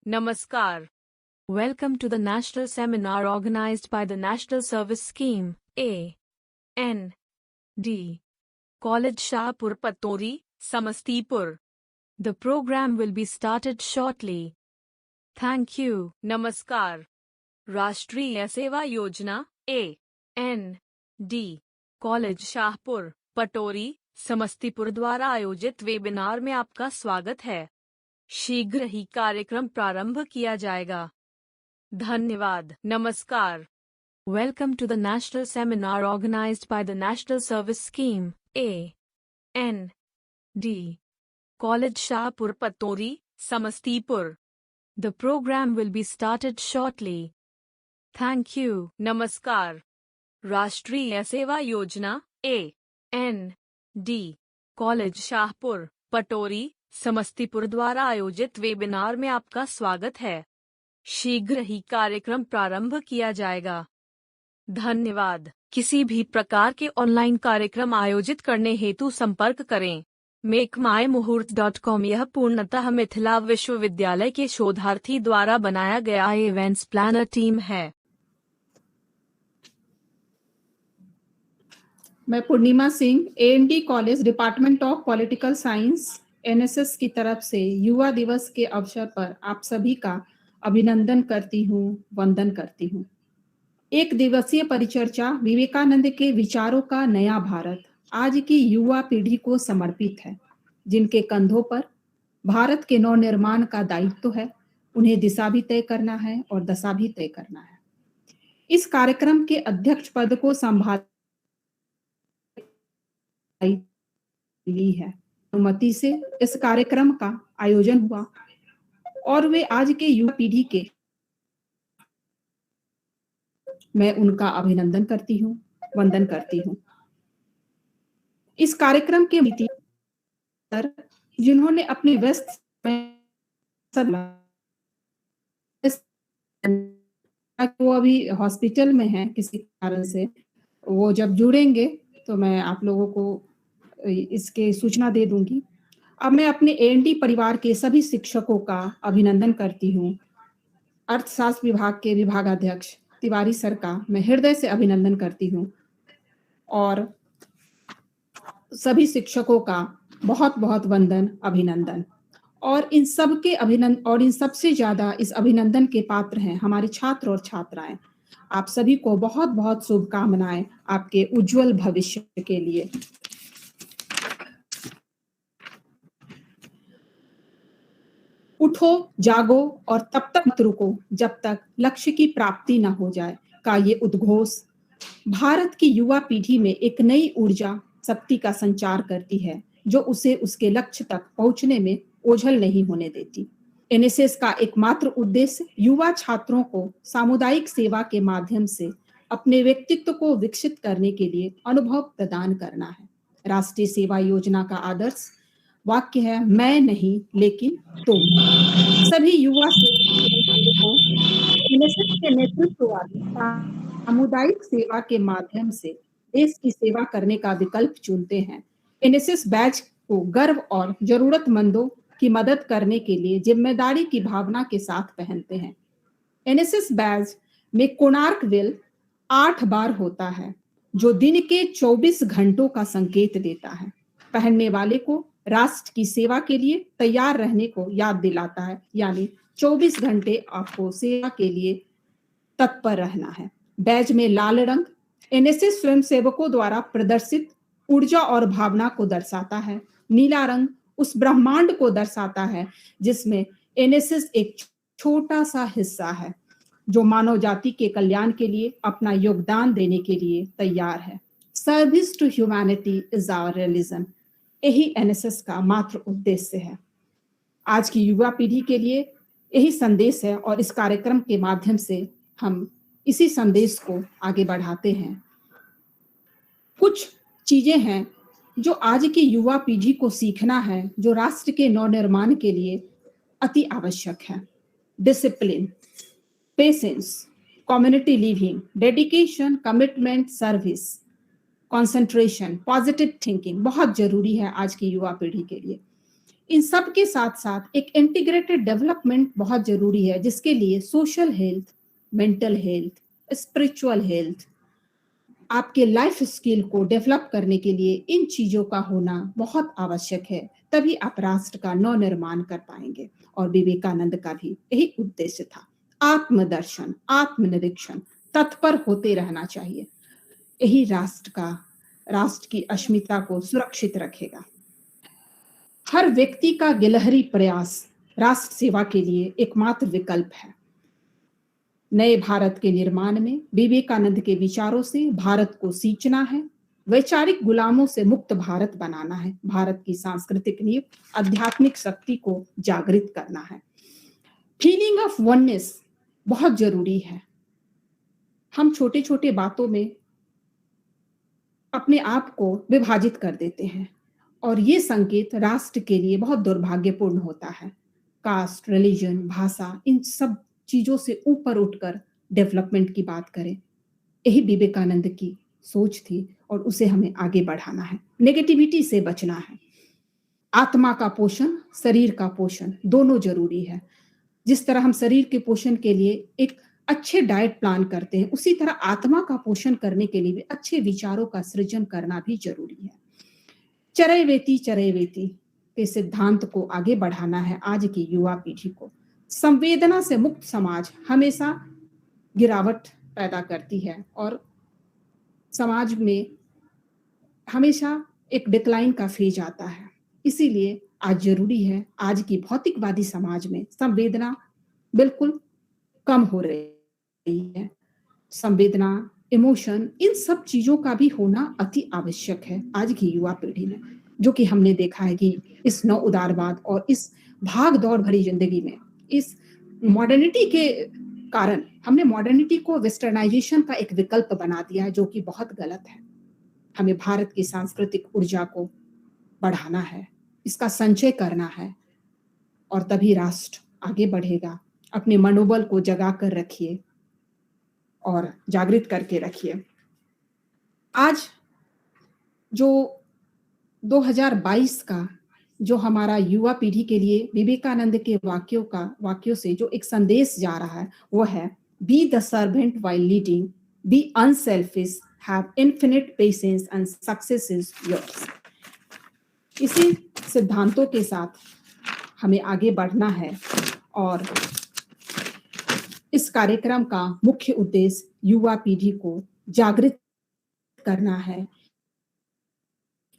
Namaskar. Welcome to the national seminar organized by the National Service Scheme, AND, College Shahpur Patori, Samastipur. The program will be started shortly. Thank you. Namaskar. राष्ट्रीय सेवा योजना AND, college Shahpur Patori Samastipur द्वारा आयोजित webinar में आपका स्वागत है। शीघ्र ही कार्यक्रम प्रारंभ किया जाएगा। धन्यवाद। नमस्कार। Welcome to the national seminar organized by the National Service Scheme, AND, College Shahpur Patori, Samastipur. The program will be started shortly. Thank you. नमस्कार। राष्ट्रीय सेवा योजना AND, कॉलेज शाहपुर पटोरी समस्तीपुर द्वारा आयोजित वेबिनार में आपका स्वागत है। शीघ्र ही कार्यक्रम प्रारंभ किया जाएगा। धन्यवाद। किसी भी प्रकार के ऑनलाइन कार्यक्रम आयोजित करने हेतु संपर्क करें makemymuhurt.com। यह पूर्णतः मिथिला विश्वविद्यालय के शोधार्थी द्वारा बनाया गया इवेंट्स प्लानर टीम है। मैं Purnima Singh, AND college department of political science NSS की तरफ से युवा दिवस के अवसर पर आप सभी का अभिनंदन करती हूँ, वंदन करती हूँ। एक दिवसीय परिचर्चा विवेकानंद के विचारों का नया भारत आज की युवा पीढ़ी को समर्पित है, जिनके कंधों पर भारत के नवनिर्माण का दायित्व है। उन्हें दिशा भी तय करना है और दशा भी तय करना है। इस कार्यक्रम के अध्यक्ष पद को संभाल ली है। अनुमति से इस कार्यक्रम का आयोजन हुआ और वे आज के युवा पीढ़ी के मैं उनका अभिनंदन करती हूँ, वंदन करती हूँ। इस कार्यक्रम के जिन्होंने अपने व्यस्त वो अभी हॉस्पिटल में हैं किसी कारण से, वो जब जुड़ेंगे तो मैं आप लोगों को इसके सूचना दे दूंगी। अब मैं अपने AND परिवार के सभी शिक्षकों का अभिनंदन करती हूँ। अर्थशास्त्र विभाग के विभागाध्यक्ष तिवारी सर का मैं हृदय से अभिनंदन करती हूँ और सभी शिक्षकों का बहुत बहुत वंदन, अभिनंदन। और इन सबसे ज्यादा इस अभिनंदन के पात्र हैं हमारे छात्र और छात्राएं। आप सभी को बहुत बहुत शुभकामनाएं आपके उज्जवल भविष्य के लिए। उठो, जागो और तब तक मत रुको जब तक लक्ष्य की प्राप्ति न हो जाए का ये उद्घोष भारत की युवा पीढ़ी में एक नई ऊर्जा शक्ति का संचार करती है, जो उसे उसके लक्ष्य तक पहुंचने में ओझल नहीं होने देती। NSS का एकमात्र उद्देश्य युवा छात्रों को सामुदायिक सेवा के माध्यम से अपने व्यक्तित्व को विकसित करने के लिए अनुभव प्रदान करना है। राष्ट्रीय सेवा योजना का आदर्श वाक्य है, मैं नहीं लेकिन तुम। सभी युवा को NSS के नेतृत्व वाली सामुदायिक सेवा के माध्यम से देश की सेवा करने का विकल्प चुनते हैं। NSS बैच को गर्व और जरूरतमंदों की मदद करने के लिए जिम्मेदारी की भावना के साथ पहनते हैं। NSS बैच में कोणार्क व्हील 8 बार होता है, जो दिन के 24 घंटों का संकेत देता है। पहनने वाले को राष्ट्र की सेवा के लिए तैयार रहने को याद दिलाता है, यानी 24 घंटे आपको सेवा के लिए तत्पर रहना है। बैज में लाल रंग NSS स्वयंसेवकों द्वारा प्रदर्शित ऊर्जा और भावना को दर्शाता है। नीला रंग उस ब्रह्मांड को दर्शाता है जिसमें NSS एक छोटा सा हिस्सा है, जो मानव जाति के कल्याण के लिए अपना योगदान देने के लिए तैयार है। Service to humanity is our religion, यही NSS का मात्र उद्देश्य है। आज की युवा पीढ़ी के लिए यही संदेश है और इस कार्यक्रम के माध्यम से हम इसी संदेश को आगे बढ़ाते हैं। कुछ चीजें हैं जो आज की युवा पीढ़ी को सीखना है, जो राष्ट्र के नवनिर्माण के लिए अति आवश्यक है। Discipline, patience, community living, dedication, commitment, service, concentration, positive thinking बहुत जरूरी है आज की युवा पीढ़ी के लिए। इन सब के साथ-साथ एक इंटीग्रेटेड डेवलपमेंट बहुत ज़रूरी है, जिसके लिए social health, mental health, spiritual health, आपके लाइफ स्किल को डेवलप करने के लिए इन चीज़ों का होना बहुत आवश्यक है। तभी आप राष्ट्र का नव-निर्माण कर पाएँगे और विवेकानंद का भी यही उद्देश्य था। आत्मदर्शन, आत्मनिरीक्षण, तत्पर होते रहना चाहिए। यही राष्ट्र की अस्मिता को सुरक्षित रखेगा। हर व्यक्ति का गिलहरी प्रयास राष्ट्र सेवा के लिए एकमात्र विकल्प है। नए भारत के निर्माण में विवेकानंद के विचारों से भारत को सींचना है, वैचारिक गुलामों से मुक्त भारत बनाना है, भारत की सांस्कृतिक नींव, आध्यात्मिक शक्ति को जागृत करना है। फीलिंग ऑफ वननेस बहुत जरूरी है। हम छोटे-छोटे बातों में अपने आप को विभाजित कर देते हैं और ये संकेत राष्ट्र के लिए बहुत दुर्भाग्यपूर्ण होता है। कास्ट, रिलीजन, भाषा, इन सब चीजों से ऊपर उठकर डेवलपमेंट की बात करें। यही विवेकानंद की सोच थी और उसे हमें आगे बढ़ाना है। नेगेटिविटी से बचना है। आत्मा का पोषण, शरीर का पोषण दोनों जरूरी है। जिस तरह हम शरीर के पोषण के लिए एक अच्छे डाइट प्लान करते हैं, उसी तरह आत्मा का पोषण करने के लिए भी अच्छे विचारों का सृजन करना भी जरूरी है। चरैवेति चरैवेति के सिद्धांत को आगे बढ़ाना है आज की युवा पीढ़ी को। संवेदना से मुक्त समाज हमेशा गिरावट पैदा करती है और समाज में हमेशा एक डिक्लाइन का फेज आता है। इसीलिए आज जरूरी है, आज की भौतिकवादी समाज में संवेदना बिल्कुल कम हो रही है। संवेदना, इमोशन, इन सब चीजों का भी होना अति आवश्यक है आज की युवा पीढ़ी में, जो कि हमने देखा है कि इस नव उदारवाद और इस भाग दौड़ भरी जिंदगी में, इस मॉडर्निटी के कारण हमने मॉडर्निटी को वेस्टर्नाइजेशन का एक विकल्प बना दिया है, जो कि बहुत गलत है। हमें भारत की सांस्कृतिक ऊर्जा को बढ़ाना है, इसका संचय करना है और तभी राष्ट्र आगे बढ़ेगा। अपने मनोबल को जगा कर रखिए और जागृत करके रखिए। आज जो 2022 का जो हमारा युवा पीढ़ी के लिए विवेकानंद के वाक्यों से जो एक संदेश जा रहा है, वो है be the servant while leading, be unselfish, have infinite patience and success is yours. इसी सिद्धांतों के साथ हमें आगे बढ़ना है और इस कार्यक्रम का मुख्य उद्देश्य युवा पीढ़ी को जागृत करना है।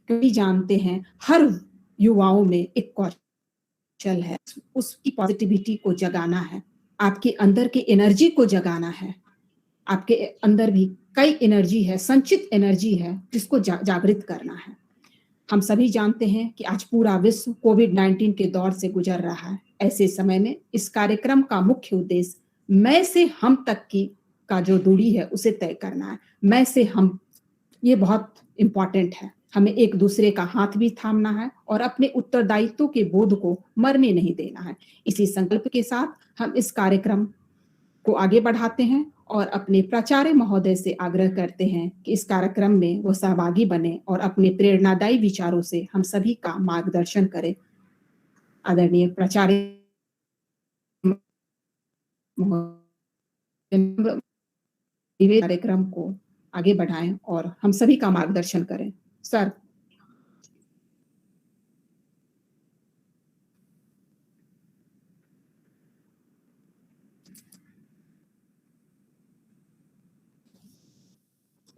कई जानते हैं हर युवाओं में एक कौशल है, उसकी पॉजिटिविटी को जगाना है, आपके अंदर की एनर्जी को जगाना है। आपके अंदर भी कई एनर्जी है, संचित एनर्जी है, जिसको जागृत करना है। हम सभी जानते हैं कि आज पूरा विश्व कोविड-19 के दौर से गुजर रहा है। ऐसे समय में इस कार्यक्रम का मुख्य उद्देश्य मैं से हम तक की का जो दूरी है उसे तय करना है। मैं से हम, ये बहुत इंपॉर्टेंट है। हमें एक दूसरे का हाथ भी थामना है और अपने उत्तरदायित्व के बोध को मरने नहीं देना है। इसी संकल्प के साथ हम इस कार्यक्रम को आगे बढ़ाते हैं और अपने प्राचार्य महोदय से आग्रह करते हैं कि इस कार्यक्रम में वो सहभागी बने और अपने प्रेरणादायी विचारों से हम सभी का मार्गदर्शन करें। आदरणीय प्राचार्य कार्यक्रम को आगे बढ़ाएं और हम सभी का मार्गदर्शन करें। सर।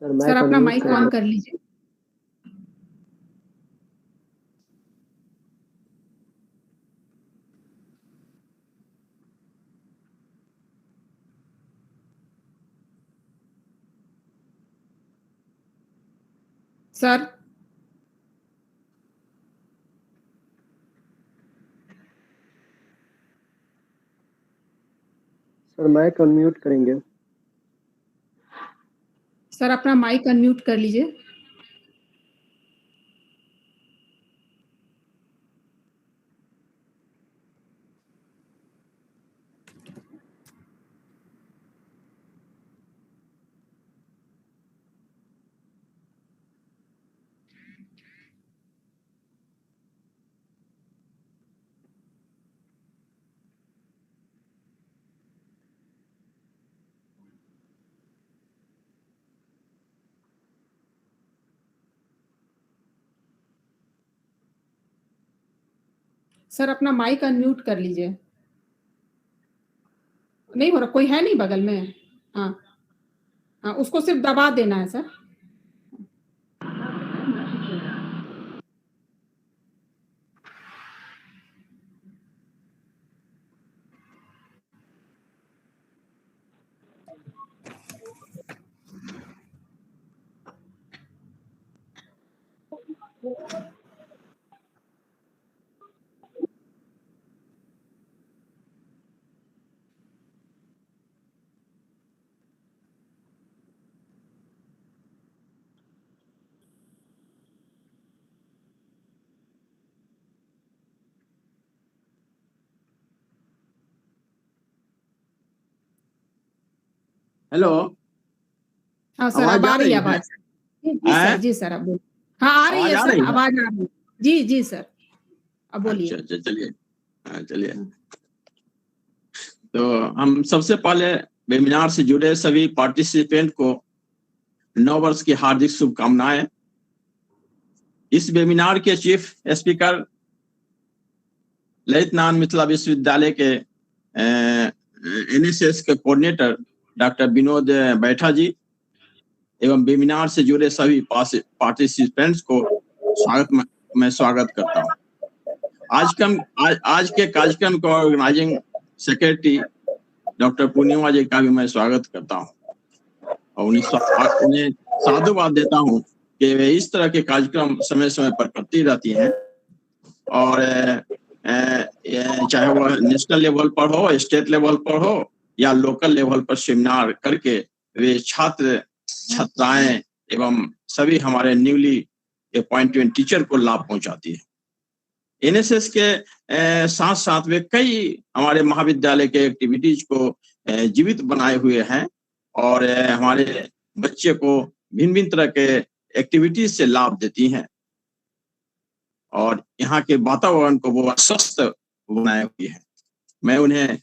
सर अपना माइक ऑन कर लीजिए। सर। सर माइक अनम्यूट करेंगे। सर अपना माइक अनम्यूट कर लीजिए। सर अपना माइक अनम्यूट कर लीजिए। नहीं हो रहा, कोई है नहीं बगल में? हाँ हाँ, उसको सिर्फ दबा देना है सर। हेलो। हाँ सर, आवाज अब आ आ रही रही है है? आवाज। जी सर, हैं? जी सर, अब बोलिए। हाँ आ रही आवाज है आ सर, रही है? आवाज आ रही है। जी जी सर, अब बोलिए। अच्छा अच्छा, चलिए। हाँ चलिए। तो हम सबसे पहले वेबिनार से जुड़े सभी पार्टिसिपेंट को नव वर्ष की हार्दिक शुभकामनाएं। इस वेबिनार के चीफ स्पीकर ललित नारायण मिथिला विश्वविद्यालय के एनएसएस के कोऑर्डिनेटर डॉक्टर विनोद बैठा जी एवं वेबिनार से जुड़े सभी पार्टिसिपेंट्स को मैं स्वागत करता हूं। आज के कार्यक्रम को ऑर्गेनाइजिंग सेक्रेटरी डॉक्टर पूर्णिमा जी का भी मैं स्वागत करता हूं और उन्हें साधुवाद देता हूं कि वे इस तरह के कार्यक्रम समय समय पर करती रहती हैं और चाहे वह नेशनल लेवल पर हो, स्टेट लेवल पर हो या लोकल लेवल पर सेमिनार करके वे छात्र छात्राएं एवं सभी हमारे न्यूली अपॉइंटेड टीचर को लाभ पहुंचाती है। एनएसएस के साथ साथ वे कई हमारे महाविद्यालय के एक्टिविटीज को जीवित बनाए हुए हैं और हमारे बच्चे को भिन्न भिन्न तरह के एक्टिविटीज से लाभ देती हैं और यहाँ के वातावरण को वो स्वस्थ बनाए हुए हैं। मैं उन्हें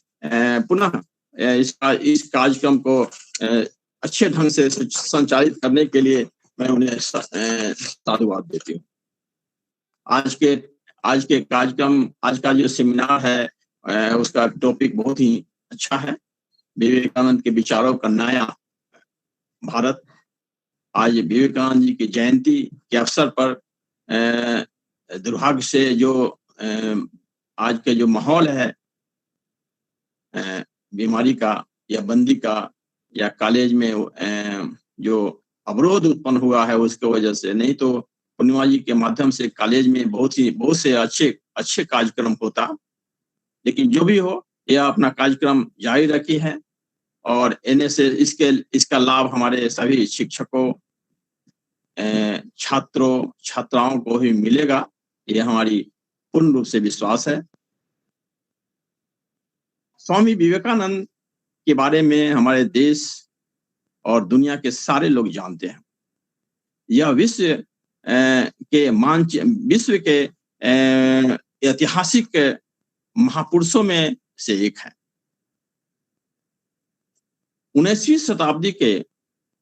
पुनः इस कार्यक्रम को अच्छे ढंग से संचालित करने के लिए मैं उन्हें साधुवाद देती हूँ। आज के कार्यक्रम, आज का जो सेमिनार है उसका टॉपिक बहुत ही अच्छा है, विवेकानंद के विचारों का नया भारत। आज विवेकानंद जी की जयंती के अवसर पर दुर्भाग्य से जो आज के जो माहौल है बीमारी का या बंदी का या कॉलेज में जो अवरोध उत्पन्न हुआ है उसके वजह से, नहीं तो पूर्णिमा जी के माध्यम से कॉलेज में बहुत से अच्छे कार्यक्रम होता। लेकिन जो भी हो, यह अपना कार्यक्रम जारी रखी है और एनएसएस इसका लाभ हमारे सभी शिक्षकों, छात्रों छात्राओं को भी मिलेगा, ये हमारी पूर्ण रूप से विश्वास है। स्वामी विवेकानंद के बारे में हमारे देश और दुनिया के सारे लोग जानते हैं। यह विश्व के ऐतिहासिक महापुरुषों में से एक है। 19वीं शताब्दी के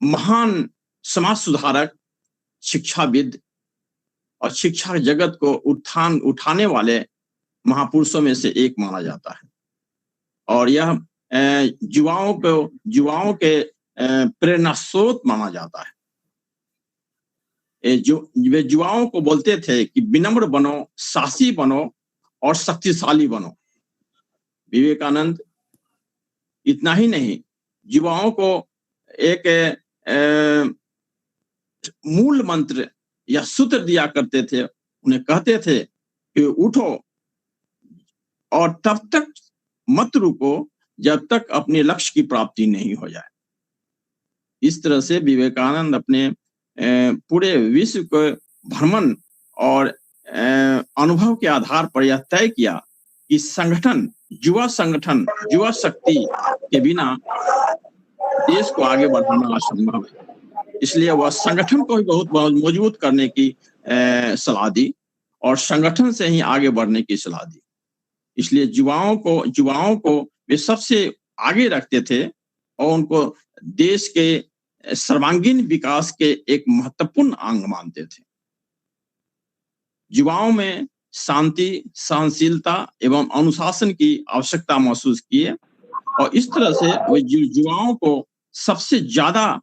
महान समाज सुधारक, शिक्षाविद और शिक्षा जगत को उठाने वाले महापुरुषों में से एक माना जाता है और यह युवाओं के प्रेरणा स्रोत माना जाता है। वे युवाओं को बोलते थे कि विनम्र बनो, साहसी बनो और शक्तिशाली बनो। विवेकानंद इतना ही नहीं, युवाओं को एक मूल मंत्र या सूत्र दिया करते थे। उन्हें कहते थे कि उठो और तब तक मत रुको जब तक अपने लक्ष्य की प्राप्ति नहीं हो जाए। इस तरह से विवेकानंद अपने पूरे विश्व को भ्रमण और अनुभव के आधार पर यह तय किया कि संगठन, युवा शक्ति के बिना देश को आगे बढ़ाना असंभव है। इसलिए वह संगठन को भी बहुत मजबूत करने की सलाह दी और संगठन से ही आगे बढ़ने की सलाह दी। इसलिए युवाओं को वे सबसे आगे रखते थे और उनको देश के सर्वांगीण विकास के एक महत्वपूर्ण अंग मानते थे। युवाओं में शांति, सहनशीलता एवं अनुशासन की आवश्यकता महसूस की है और इस तरह से वे युवाओं को सबसे ज्यादा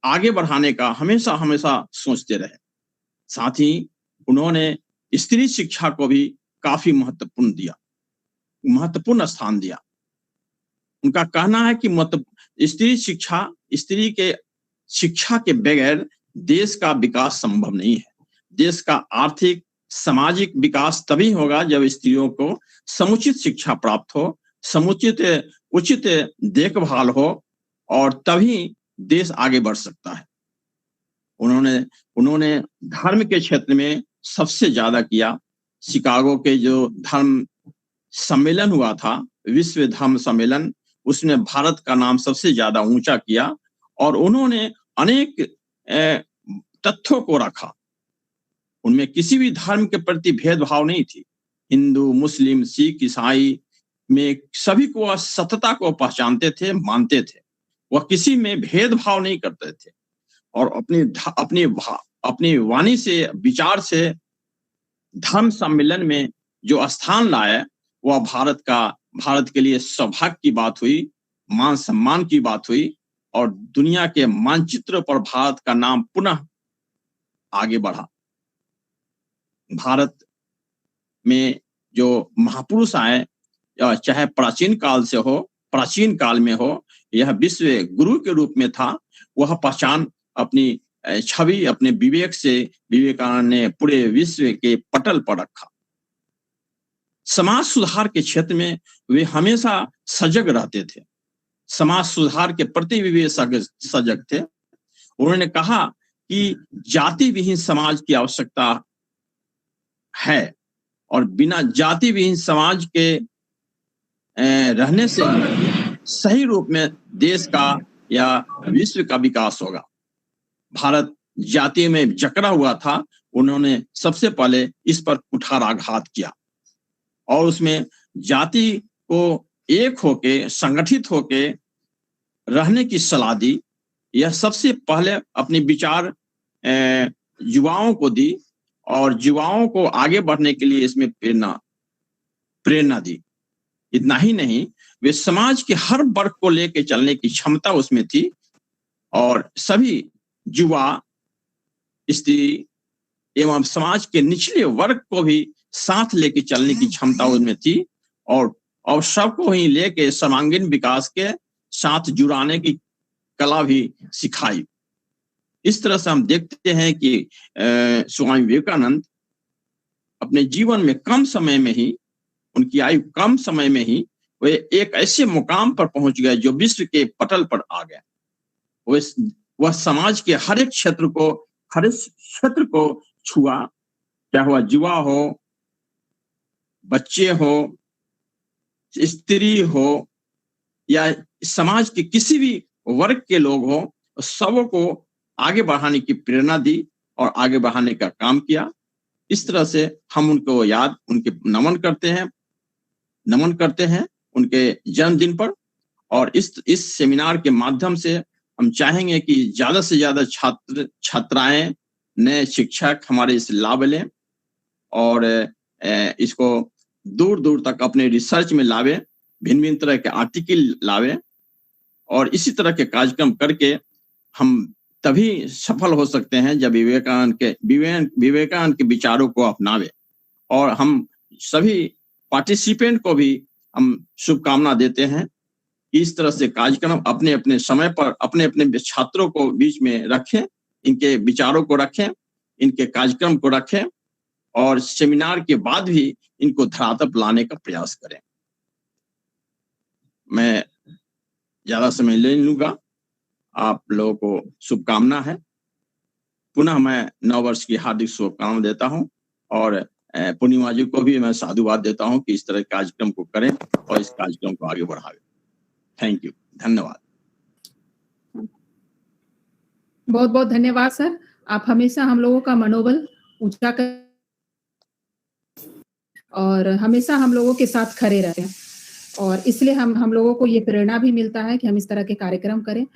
आगे बढ़ाने का हमेशा हमेशा सोचते रहे। साथ ही उन्होंने स्त्री शिक्षा को भी काफी महत्वपूर्ण स्थान दिया। उनका कहना है कि स्त्री के शिक्षा के बगैर देश का विकास संभव नहीं है। देश का आर्थिक सामाजिक विकास तभी होगा जब स्त्रियों को समुचित शिक्षा प्राप्त हो, समुचित उचित देखभाल हो और तभी देश आगे बढ़ सकता है। उन्होंने धर्म के क्षेत्र में सबसे ज्यादा किया। शिकागो के जो धर्म सम्मेलन हुआ था, विश्व धर्म सम्मेलन, उसमें भारत का नाम सबसे ज्यादा ऊंचा किया और उन्होंने अनेक तथ्यों को रखा। उनमें किसी भी धर्म के प्रति भेदभाव नहीं थी। हिंदू, मुस्लिम, सिख, ईसाई में सभी को वह सत्यता को पहचानते थे, मानते थे। वह किसी में भेदभाव नहीं करते थे और अपनी वाणी से, विचार से धर्म सम्मेलन में जो स्थान लाए वह भारत के लिए सौभाग्य की बात हुई, मान सम्मान की बात हुई और दुनिया के मानचित्र पर भारत का नाम पुनः आगे बढ़ा। भारत में जो महापुरुष आए, चाहे प्राचीन काल में हो, यह विश्व गुरु के रूप में था। वह पहचान अपनी छवि अपने विवेक से विवेकानंद ने पूरे विश्व के पटल पर रखा। समाज सुधार के क्षेत्र में वे हमेशा सजग रहते थे। समाज सुधार के प्रति भी वे सजग थे। उन्होंने कहा कि जाति विहीन समाज की आवश्यकता है और बिना जाति विहीन समाज के रहने से सही रूप में देश का या विश्व का विकास होगा। भारत जाति में जकड़ा हुआ था। उन्होंने सबसे पहले इस पर कुठाराघात किया और उसमें जाति को एक होके, संगठित होके रहने की सलाह दी। यह सबसे पहले अपने विचार युवाओं को दी और युवाओं को आगे बढ़ने के लिए इसमें प्रेरणा दी। इतना ही नहीं, वे समाज के हर वर्ग को लेकर चलने की क्षमता उसमें थी और सभी युवा, स्त्री एवं समाज के निचले वर्ग को भी साथ लेके चलने की क्षमता उसमें थी और सबको ही लेके सर्वांगीण विकास के साथ जुड़ाने की कला भी सिखाई। इस तरह से हम देखते हैं कि स्वामी विवेकानंद अपने जीवन में कम समय में ही, उनकी आयु कम समय में ही वे एक ऐसे मुकाम पर पहुंच गए जो विश्व के पटल पर आ गए। वह समाज के हर एक क्षेत्र को छुआ, चाहे वह युवा हो, बच्चे हो, स्त्री हो या समाज के किसी भी वर्ग के लोग हो, सबों को आगे बढ़ाने की प्रेरणा दी और आगे बढ़ाने का काम किया। इस तरह से हम उनको उनके नमन करते हैं उनके जन्मदिन पर। और इस सेमिनार के माध्यम से हम चाहेंगे कि ज्यादा से ज्यादा छात्राएं, नए शिक्षक हमारे इस लाभ लें और इसको दूर दूर तक अपने रिसर्च में लावे, भिन्न तरह के आर्टिकल लावे और इसी तरह के कार्यक्रम करके हम तभी सफल हो सकते हैं जब विवेकानंद के विचारों को अपनावे। और हम सभी पार्टिसिपेंट को भी हम शुभकामना देते हैं। इस तरह से कार्यक्रम अपने अपने समय पर अपने अपने छात्रों को बीच में रखें, इनके विचारों को रखें, इनके कार्यक्रम को रखें और सेमिनार के बाद भी इनको धरातल पर लाने का प्रयास करें। मैं ज्यादा समय ले लूंगा। आप लोगों को शुभकामना है। पुनः मैं नववर्ष की हार्दिक शुभकामना देता हूं और पूर्णिमा जी को भी मैं साधुवाद देता हूं कि इस तरह के कार्यक्रम को करें और इस कार्यक्रम को आगे बढ़ावें। थैंक यू, धन्यवाद। बहुत बहुत धन्यवाद सर। आप हमेशा हम लोगों का मनोबल ऊंचा कर और हमेशा हम लोगों के साथ खड़े रहते हैं और इसलिए हम लोगों को ये प्रेरणा भी मिलता है कि हम इस तरह के कार्यक्रम करें।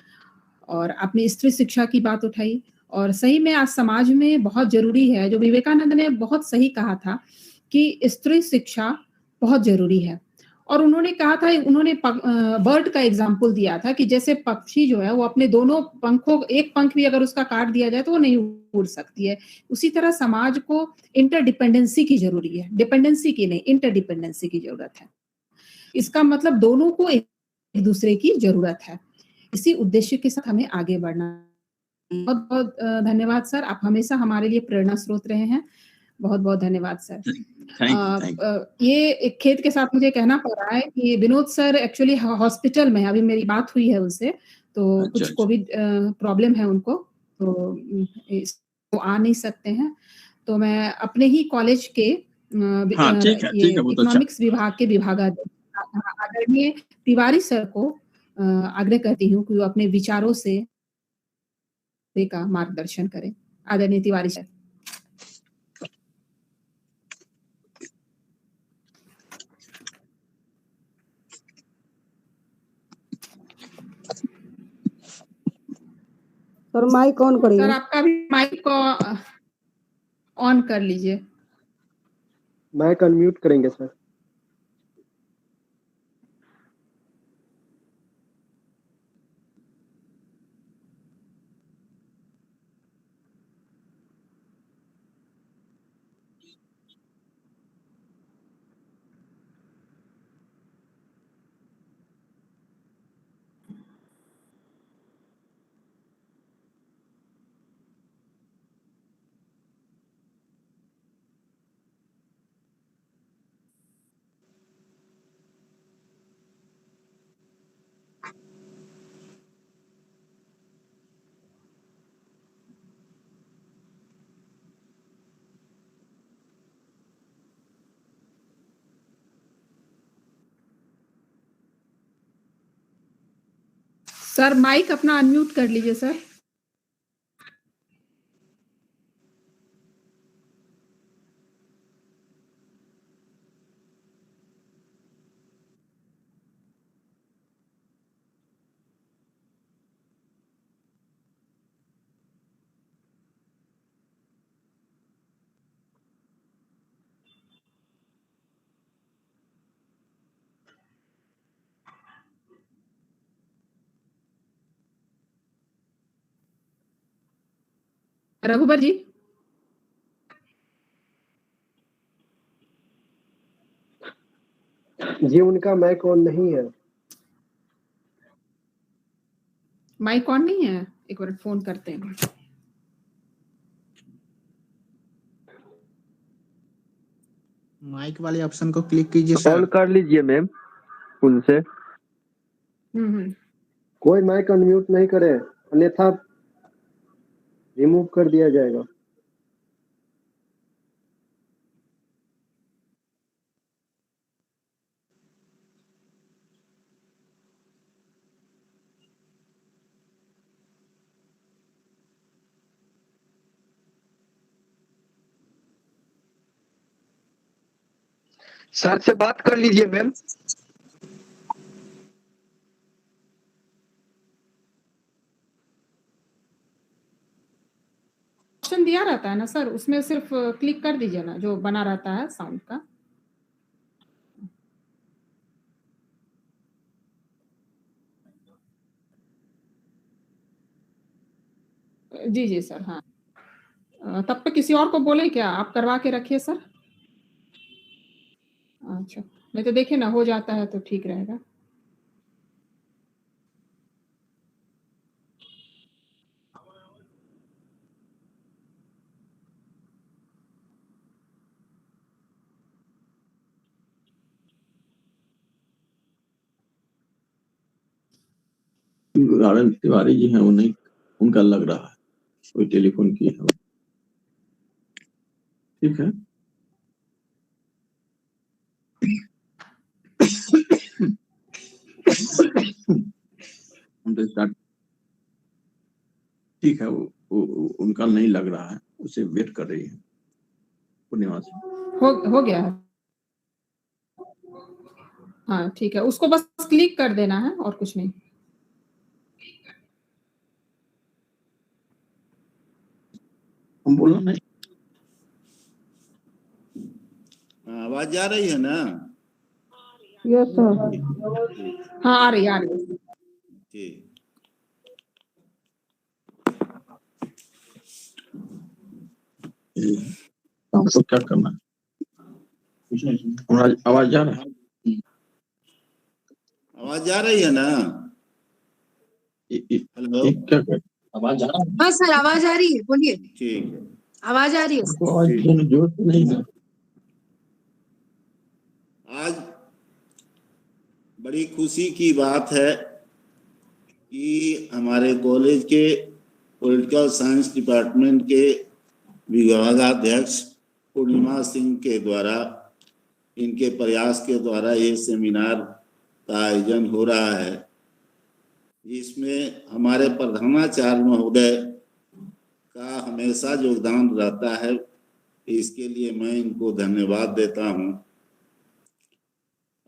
और आपने स्त्री शिक्षा की बात उठाई और सही में आज समाज में बहुत जरूरी है। जो विवेकानंद ने बहुत सही कहा था कि स्त्री शिक्षा बहुत जरूरी है। और उन्होंने कहा था, उन्होंने बर्ड का एग्जाम्पल दिया था कि जैसे पक्षी जो है वो अपने दोनों पंखों, एक पंख भी अगर उसका काट दिया जाए तो वो नहीं उड़ सकती है। उसी तरह समाज को इंटरडिपेंडेंसी की जरूरी है, डिपेंडेंसी की नहीं, इंटरडिपेंडेंसी की जरूरत है। इसका मतलब दोनों को एक दूसरे की जरूरत है। इसी उद्देश्य के साथ हमें आगे बढ़ना। बहुत बहुत धन्यवाद सर, आप हमेशा हमारे लिए प्रेरणा स्रोत रहे हैं। बहुत बहुत धन्यवाद सर। ये एक खेद के साथ मुझे कहना पड़ रहा है कि विनोद सर एक्चुअली हॉस्पिटल में है, अभी मेरी बात हुई है उनसे, तो कुछ कोविड प्रॉब्लम है उनको, तो आ नहीं सकते हैं। तो मैं अपने ही कॉलेज के इकोनॉमिक्स विभाग के विभागाध्यक्ष आदरणीय तिवारी सर को आग्रह करती हूँ कि वो अपने विचारों से का मार्गदर्शन करें। आदरणीय Tiwari sir. Sir mic on करिए। सर आपका भी माइक को ऑन कर लीजिए। माइक अनम्यूट करेंगे सर। सर माइक अपना अनम्यूट कर लीजिए सर। रघुबर जी। जी उनका माइक ऑन नहीं है। माइक ऑन नहीं है, एक बार फोन करते हैं। माइक वाले ऑप्शन को क्लिक कीजिए सर। ऑन कर लीजिए मैम उनसे। कोई माइक अनम्यूट नहीं करे, अन्यथा रिमूव कर दिया जाएगा। सर से बात कर लीजिए मैम। ऑप्शन दिया रहता है ना सर, उसमें सिर्फ क्लिक कर दीजिए ना, जो बना रहता है साउंड का। जी जी सर। हाँ, तब तक किसी और को बोले क्या, आप करवा के रखिए सर। अच्छा, नहीं तो देखिए ना, हो जाता है तो ठीक रहेगा। नारायण तिवारी जी हैं, वो नहीं, उनका लग रहा है कोई टेलीफोन की है। ठीक है, ठीक है, वो उनका नहीं लग रहा है, उसे वेट कर रही है पूर्णिमा से। हो गया है। हाँ ठीक है, उसको बस क्लिक कर देना है और कुछ नहीं। हम बोला नहीं। आवाज जा रही है ना? Yes sir. हाँ आ रही ठीक। तो क्या करना है? हमारा आवाज जा रहा है? आवाज जा रही है ना? हेलो, क्या कर आवाज जा रहा है? हाँ सर आवाज आ रही है, बोलिए। ठीक है। आवाज आ रही है सर। तो आज जोर तो नहीं है। आज बड़ी खुशी की बात है कि हमारे कॉलेज के पॉलिटिकल साइंस डिपार्टमेंट के विभागाध्यक्ष पूर्णिमा सिंह के द्वारा, इनके प्रयास के द्वारा ये सेमिनार का आयोजन हो रहा है, जिसमें हमारे प्रधानाचार्य महोदय का हमेशा योगदान रहता है। इसके लिए मैं इनको धन्यवाद देता हूं।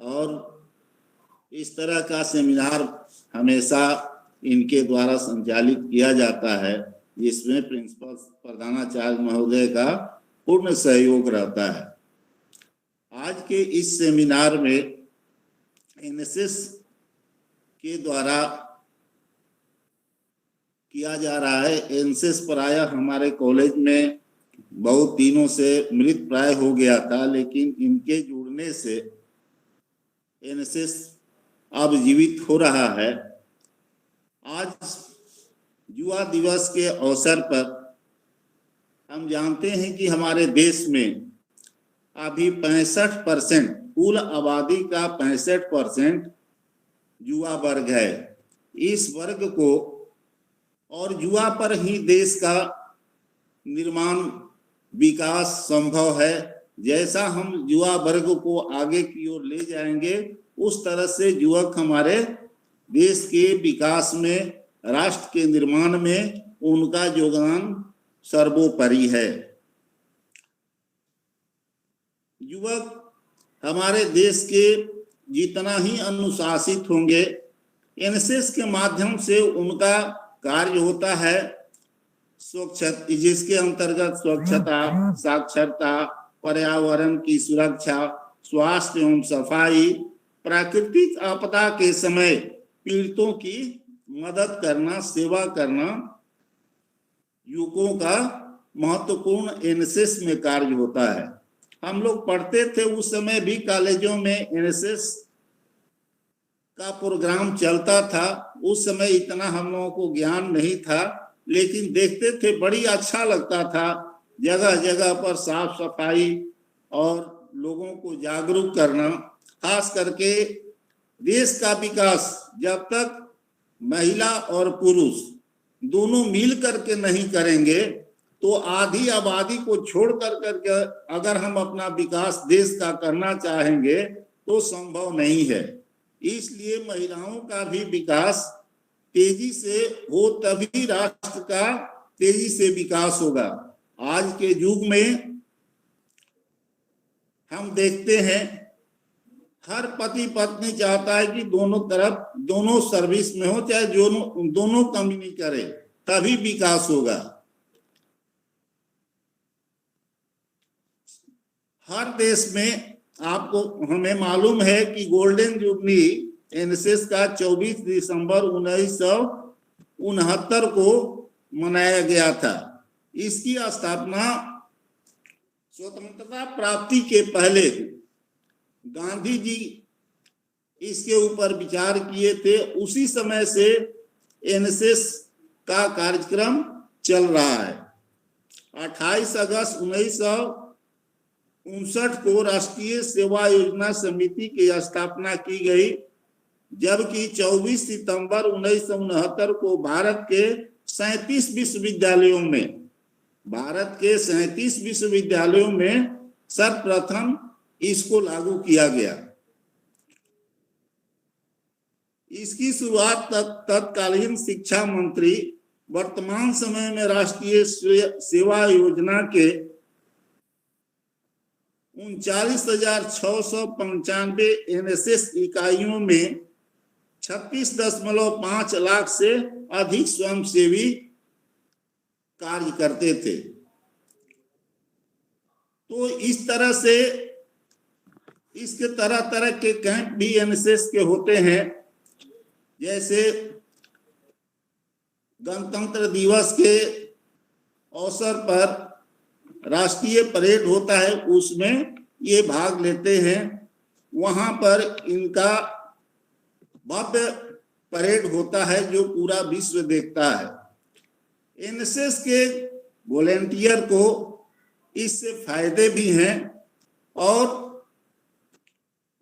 और इस तरह का सेमिनार हमेशा इनके द्वारा संचालित किया जाता है, जिसमें प्रिंसिपल प्रधानाचार्य महोदय का पूर्ण सहयोग रहता है। आज के इस सेमिनार में एनएसएस के द्वारा किया जा रहा है। एनएसएस प्रायः हमारे कॉलेज में बहुत दिनों से मृत प्राय हो गया था, लेकिन इनके जुड़ने से एनएसएस अब जीवित हो रहा है। आज युवा दिवस के अवसर पर हम जानते हैं कि हमारे देश में अभी 65% कुल आबादी का 65% युवा वर्ग है। इस वर्ग को और युवा पर ही देश का निर्माण विकास संभव है। जैसा हम युवा वर्ग को आगे की ओर ले जाएंगे, उस तरह से युवक हमारे देश के विकास में, राष्ट्र के निर्माण में उनका योगदान सर्वोपरि है। युवक हमारे देश के जितना ही अनुशासित होंगे, एनएसएस के माध्यम से उनका कार्य होता है स्वच्छता, जिसके अंतर्गत स्वच्छता, साक्षरता, पर्यावरण की सुरक्षा, स्वास्थ्य एवं सफाई, प्राकृतिक आपदा के समय पीड़ितों की मदद करना, सेवा करना युवकों का महत्वपूर्ण एनएसएस में कार्य होता है। हम लोग पढ़ते थे उस समय भी कॉलेजों में एनएसएस का प्रोग्राम चलता था। उस समय इतना हम लोगों को ज्ञान नहीं था, लेकिन देखते थे बड़ी अच्छा लगता था। जगह जगह पर साफ सफाई और लोगों को जागरूक करना, खास करके देश का विकास जब तक महिला और पुरुष दोनों मिल करके नहीं करेंगे, तो आधी आबादी को छोड़ करके अगर हम अपना विकास देश का करना चाहेंगे तो संभव नहीं है। इसलिए महिलाओं का भी विकास तेजी से हो, तभी राष्ट्र का तेजी से विकास होगा। आज के युग में हम देखते हैं हर पति पत्नी चाहता है कि दोनों तरफ, दोनों सर्विस में हो, चाहे दोनों कंपनी करे, तभी विकास होगा। हर देश में आपको हमें मालूम है कि गोल्डन जुबली एनएसएस का 24 दिसंबर 1969 को मनाया गया था। इसकी स्थापना स्वतंत्रता प्राप्ति के पहले गांधी जी इसके ऊपर विचार किए थे। उसी समय से एनएसएस का कार्यक्रम चल रहा है। 28 अगस्त 1959 को राष्ट्रीय सेवा योजना समिति की स्थापना की गई, जबकि 24 सितंबर 1969 को भारत के 37 विश्वविद्यालयों में सर्वप्रथम इसको लागू किया गया। इसकी शुरुआत तत्कालीन शिक्षा मंत्री, वर्तमान समय में राष्ट्रीय सेवा योजना के 39,695 एनएसएस इकाइयों में 36.5 लाख से अधिक स्वयंसेवी कार्य करते थे। तो इस तरह से इसके तरह तरह के कैंप भी एनएसएस के होते हैं। जैसे गणतंत्र दिवस के अवसर पर राष्ट्रीय परेड होता है, उसमें ये भाग लेते हैं। वहां पर इनका भव्य परेड होता है जो पूरा विश्व देखता है। एनएसएस के वॉलेंटियर को इससे फायदे भी हैं, और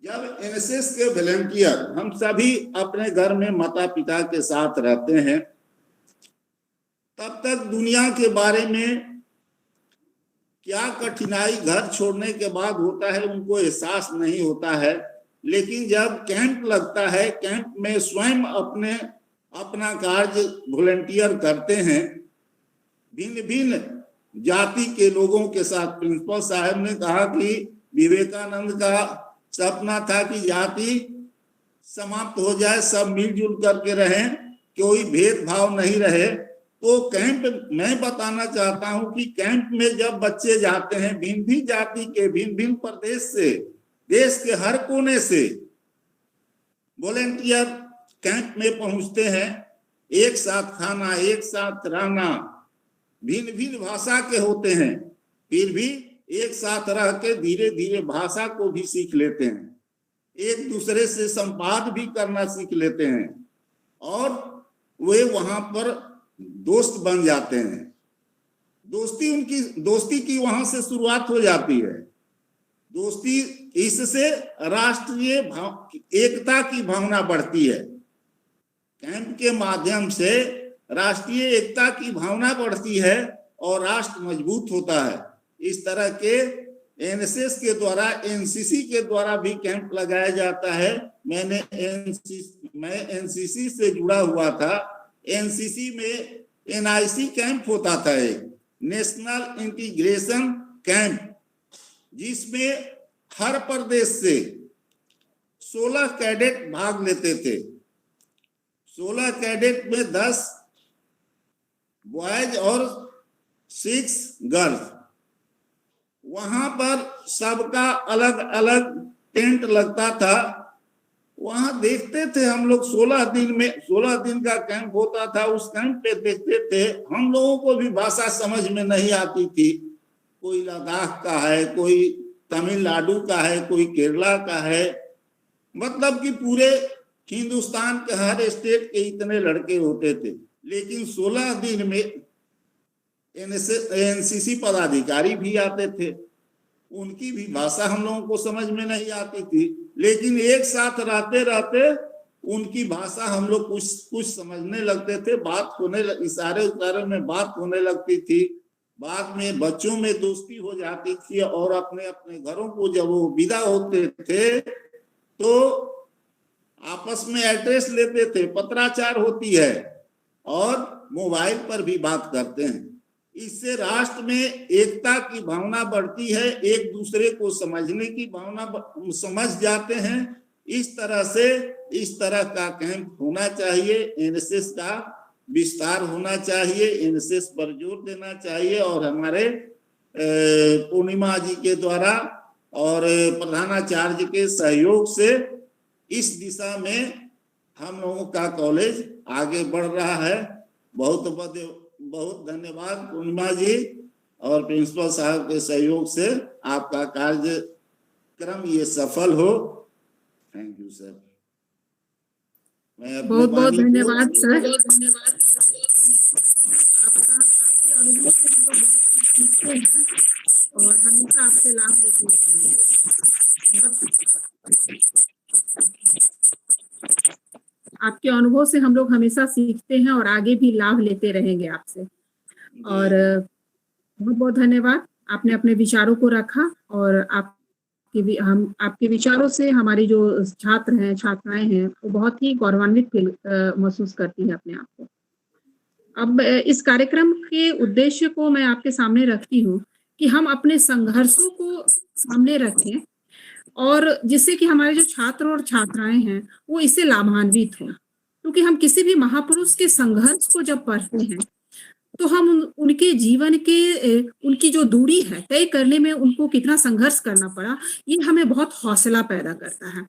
जब एनएसएस के वॉलेंटियर, हम सभी अपने घर में माता पिता के साथ रहते हैं, तब तक दुनिया के बारे में क्या कठिनाई घर छोड़ने के बाद होता है उनको एहसास नहीं होता है। लेकिन जब कैंप लगता है, कैंप में स्वयं अपना कार्य वॉलंटियर करते हैं, भिन्न भिन्न जाति के लोगों के साथ। प्रिंसिपल साहब ने कहा कि विवेकानंद का सपना था कि जाति समाप्त हो जाए, सब मिलजुल करके रहें, कोई भेदभाव नहीं रहे। तो कैंप, मैं बताना चाहता हूं कि कैंप में जब बच्चे जाते हैं भिन्न भिन्न जाति के, भिन्न भिन्न प्रदेश से, देश के हर कोने से वॉलेंटियर कैंप में पहुंचते हैं, एक साथ खाना, एक साथ रहना, भिन्न भिन्न भाषा के होते हैं, फिर भी एक साथ रह के धीरे धीरे भाषा को भी सीख लेते हैं, एक दूसरे से संवाद भी करना सीख लेते हैं, और वे वहां पर दोस्त बन जाते हैं। दोस्ती की वहां से शुरुआत हो जाती है। दोस्ती, इससे राष्ट्रीय एकता की भावना बढ़ती है। कैंप के माध्यम से राष्ट्रीय एकता की भावना बढ़ती है और राष्ट्र मजबूत होता है। इस तरह के एनएसएस के द्वारा, एनसीसी के द्वारा भी कैंप लगाया जाता है। मैं एनसीसी से जुड़ा हुआ था। एनसीसी में एनआईसी कैंप होता था, एक नेशनल इंटीग्रेशन कैंप, जिसमें हर प्रदेश से 16 कैडेट भाग लेते थे। 16 कैडेट में 10 बॉयज और 6 गर्ल्स। वहां पर सबका अलग अलग टेंट लगता था। वहां देखते थे हम लोग, 16 दिन का कैंप होता था। उस कैंप पे देखते थे, हम लोगों को भी भाषा समझ में नहीं आती थी। कोई लद्दाख का है, कोई तमिलनाडु का है, कोई केरला का है, मतलब कि पूरे हिंदुस्तान के हर स्टेट के इतने लड़के होते थे। लेकिन 16 दिन में एनसीसी पदाधिकारी भी आते थे, उनकी भी भाषा हम लोगों को समझ में नहीं आती थी। लेकिन एक साथ रहते रहते उनकी भाषा हम लोग कुछ समझने लगते थे। इशारे में बात होने लगती थी। बाद में बच्चों में दोस्ती हो जाती थी, और अपने अपने घरों को जब वो विदा होते थे तो आपस में एड्रेस लेते थे, पत्राचार होती है, और मोबाइल पर भी बात करते हैं। इससे राष्ट्र में एकता की भावना बढ़ती है, एक दूसरे को समझने की भावना, समझ जाते हैं। इस तरह का कैंप होना चाहिए। एनएसएस का विस्तार होना चाहिए, एनएसएस पर जोर देना चाहिए। और हमारे पूर्णिमा जी के द्वारा और प्रधानाचार्य के सहयोग से इस दिशा में हम लोगों का कॉलेज आगे बढ़ रहा है। बहुत धन्यवाद पूर्णिमा जी, और प्रिंसिपल साहब के सहयोग से आपका कार्यक्रम ये सफल हो। Thank you sir. बहुत बहुत धन्यवाद सर। आपके अनुभव से हम लोग बहुत कुछ सीखते हैं और हमेशा आपसे लाभ लेते रहेंगे। आपके अनुभव से हम लोग हमेशा सीखते हैं और आगे भी लाभ लेते रहेंगे आपसे। और बहुत बहुत धन्यवाद, आपने अपने विचारों को रखा, और आपके विचारों से हमारी जो छात्र हैं, छात्राएं हैं, वो बहुत ही गौरवान्वित महसूस करती है अपने आप को। अब इस कार्यक्रम के उद्देश्य को मैं आपके सामने रखती हूँ कि हम अपने संघर्षों को सामने रखें, और जिससे कि हमारे जो छात्र और छात्राएं हैं वो इससे लाभान्वित हों। क्योंकि हम किसी भी महापुरुष के संघर्ष को जब पढ़ते हैं तो हम उनके जीवन के उनकी जो दूरी है तय करने में उनको कितना संघर्ष करना पड़ा, ये हमें बहुत हौसला पैदा करता है।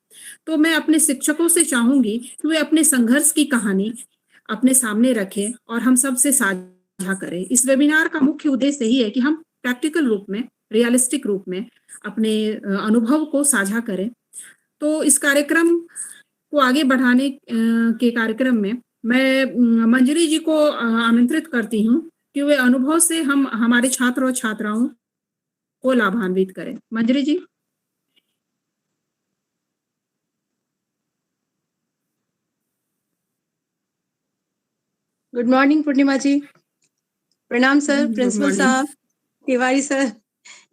तो मैं अपने शिक्षकों से चाहूंगी कि वे अपने संघर्ष की कहानी अपने सामने रखें और हम सबसे साझा करें। इस वेबिनार का मुख्य उद्देश्य यही है कि हम प्रैक्टिकल रूप में, रियलिस्टिक रूप में अपने अनुभव को साझा करें। तो इस कार्यक्रम को आगे बढ़ाने के कार्यक्रम में मैं मंजरी जी को आमंत्रित करती हूँ कि वे अनुभव से हम हमारे छात्र और छात्राओं को लाभान्वित करें। मंजरी जी। गुड मॉर्निंग पूर्णिमा जी। प्रणाम सर, प्रिंसिपल साहब, तिवारी सर,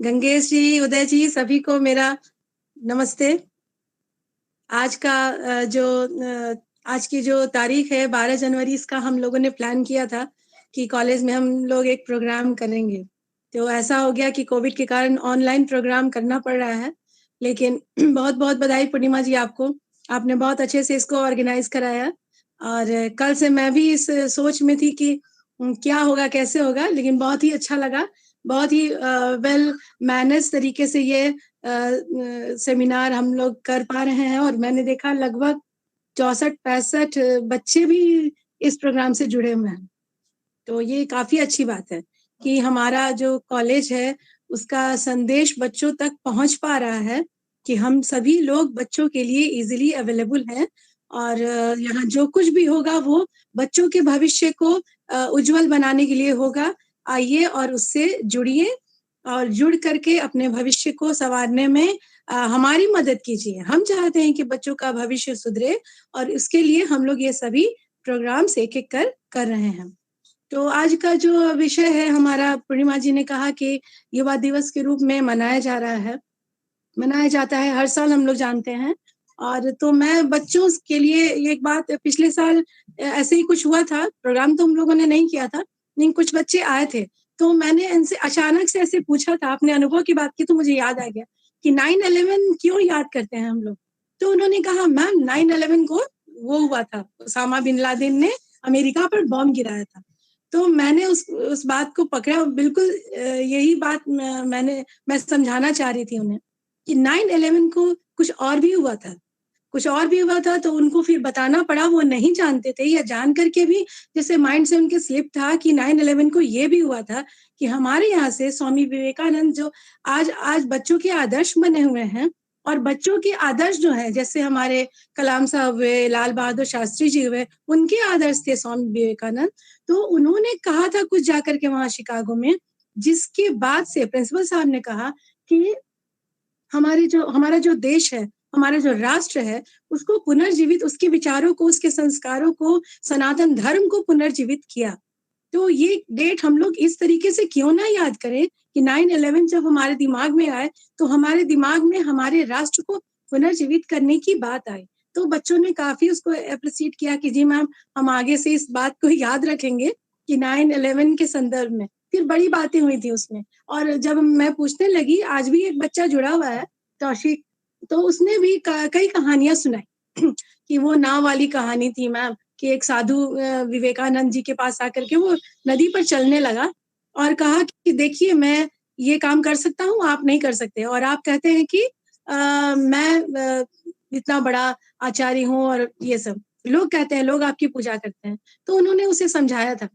गंगेश जी, उदय जी, सभी को मेरा नमस्ते। आज की जो तारीख है 12 जनवरी, इसका हम लोगों ने प्लान किया था कि कॉलेज में हम लोग एक प्रोग्राम करेंगे। तो ऐसा हो गया कि कोविड के कारण ऑनलाइन प्रोग्राम करना पड़ रहा है, लेकिन बहुत बहुत बधाई पूर्णिमा जी आपको, आपने बहुत अच्छे से इसको ऑर्गेनाइज कराया। और कल से मैं भी इस सोच में थी कि क्या होगा, कैसे होगा, लेकिन बहुत ही अच्छा लगा। बहुत ही वेल मैनेज तरीके से ये सेमिनार हम लोग कर पा रहे हैं। और मैंने देखा लगभग 64-65 बच्चे भी इस प्रोग्राम से जुड़े हुए हैं। तो ये काफी अच्छी बात है कि हमारा जो कॉलेज है उसका संदेश बच्चों तक पहुंच पा रहा है कि हम सभी लोग बच्चों के लिए इजीली अवेलेबल हैं। और यहाँ जो कुछ भी होगा वो बच्चों के भविष्य को उज्जवल बनाने के लिए होगा। आइए और उससे जुड़िए और जुड़ करके अपने भविष्य को संवारने में हमारी मदद कीजिए। हम चाहते हैं कि बच्चों का भविष्य सुधरे और उसके लिए हम लोग ये सभी प्रोग्राम्स एक-एक कर रहे हैं। तो आज का जो विषय है हमारा, पूर्णिमा जी ने कहा कि युवा दिवस के रूप में मनाया जाता है हर साल, हम लोग जानते हैं। और तो मैं बच्चों के लिए एक बात, पिछले साल ऐसे ही कुछ हुआ था, प्रोग्राम तो हम लोगों ने नहीं किया था, लेकिन कुछ बच्चे आए थे। तो मैंने इनसे अचानक से ऐसे पूछा था, अपने अनुभव की बात की तो मुझे याद आ गया कि 9/11 क्यों याद करते हैं हम लोग। तो उन्होंने कहा मैम 9/11 को वो हुआ था, ओसामा बिन लादेन ने अमेरिका पर बॉम्ब गिराया था। तो मैंने उस बात को पकड़ा। बिल्कुल यही बात मैं समझाना चाह रही थी उन्हें कि 9/11 को कुछ और भी हुआ था। तो उनको फिर बताना पड़ा, वो नहीं जानते थे, या जान करके भी जैसे माइंड से उनके स्लिप था कि 9/11 को ये भी हुआ था कि हमारे यहाँ से स्वामी विवेकानंद जो आज बच्चों के आदर्श बने हुए हैं, और बच्चों के आदर्श जो है, जैसे हमारे कलाम साहब हुए, लाल बहादुर शास्त्री जी हुए, उनके आदर्श थे स्वामी विवेकानंद। तो उन्होंने कहा था कुछ जाकर के वहां शिकागो में, जिसके बाद से प्रिंसिपल साहब ने कहा कि हमारा जो देश है, हमारा जो राष्ट्र है, उसको पुनर्जीवित, उसके विचारों को, उसके संस्कारों को, सनातन धर्म को पुनर्जीवित किया। तो ये डेट हम लोग इस तरीके से क्यों ना याद करें कि 9/11 जब हमारे दिमाग में आए तो हमारे दिमाग में हमारे राष्ट्र को पुनर्जीवित करने की बात आई। तो बच्चों ने काफी उसको एप्रिशिएट किया कि जी मैम, हम आगे से इस बात को याद रखेंगे कि 9/11 के संदर्भ में। फिर बड़ी बातें हुई थी उसमें। और जब मैं पूछने लगी, आज भी एक बच्चा जुड़ा हुआ है, तौशीक, तो उसने भी कई कहानियां सुनाई कि वो नाव वाली कहानी थी मैम, कि एक साधु विवेकानंद जी के पास आकर के वो नदी पर चलने लगा और कहा कि देखिए, मैं ये काम कर सकता हूँ, आप नहीं कर सकते, और आप कहते हैं कि मैं इतना बड़ा आचार्य हूँ, और ये सब लोग कहते हैं, लोग आपकी पूजा करते हैं। तो उन्होंने उसे समझाया था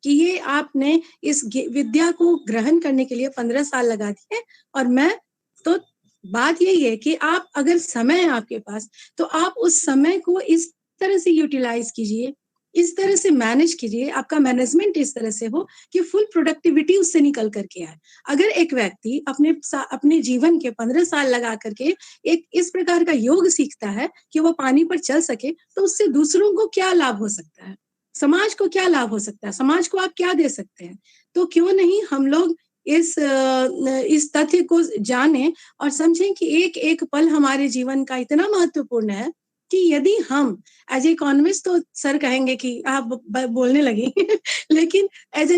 कि ये आपने इस विद्या को ग्रहण करने के लिए 15 साल लगा दिए, और मैं तो बात यही है कि आप, अगर समय है आपके पास, तो आप उस समय को इस तरह से यूटिलाइज कीजिए, इस तरह से मैनेज कीजिए, आपका मैनेजमेंट इस तरह से हो कि फुल प्रोडक्टिविटी उससे निकल करके आए। अगर एक व्यक्ति अपने जीवन के 15 साल लगा करके एक इस प्रकार का योग सीखता है कि वो पानी पर चल सके, तो उससे दूसरों को क्या लाभ हो सकता है, समाज को क्या लाभ हो सकता है, समाज को आप क्या दे सकते हैं। तो क्यों नहीं हम लोग इस तथ्य को जानें और समझें कि एक एक पल हमारे जीवन का इतना महत्वपूर्ण है कि यदि हम एज ए इकोनॉमिस्ट, तो सर कहेंगे कि आप बोलने लगी लेकिन as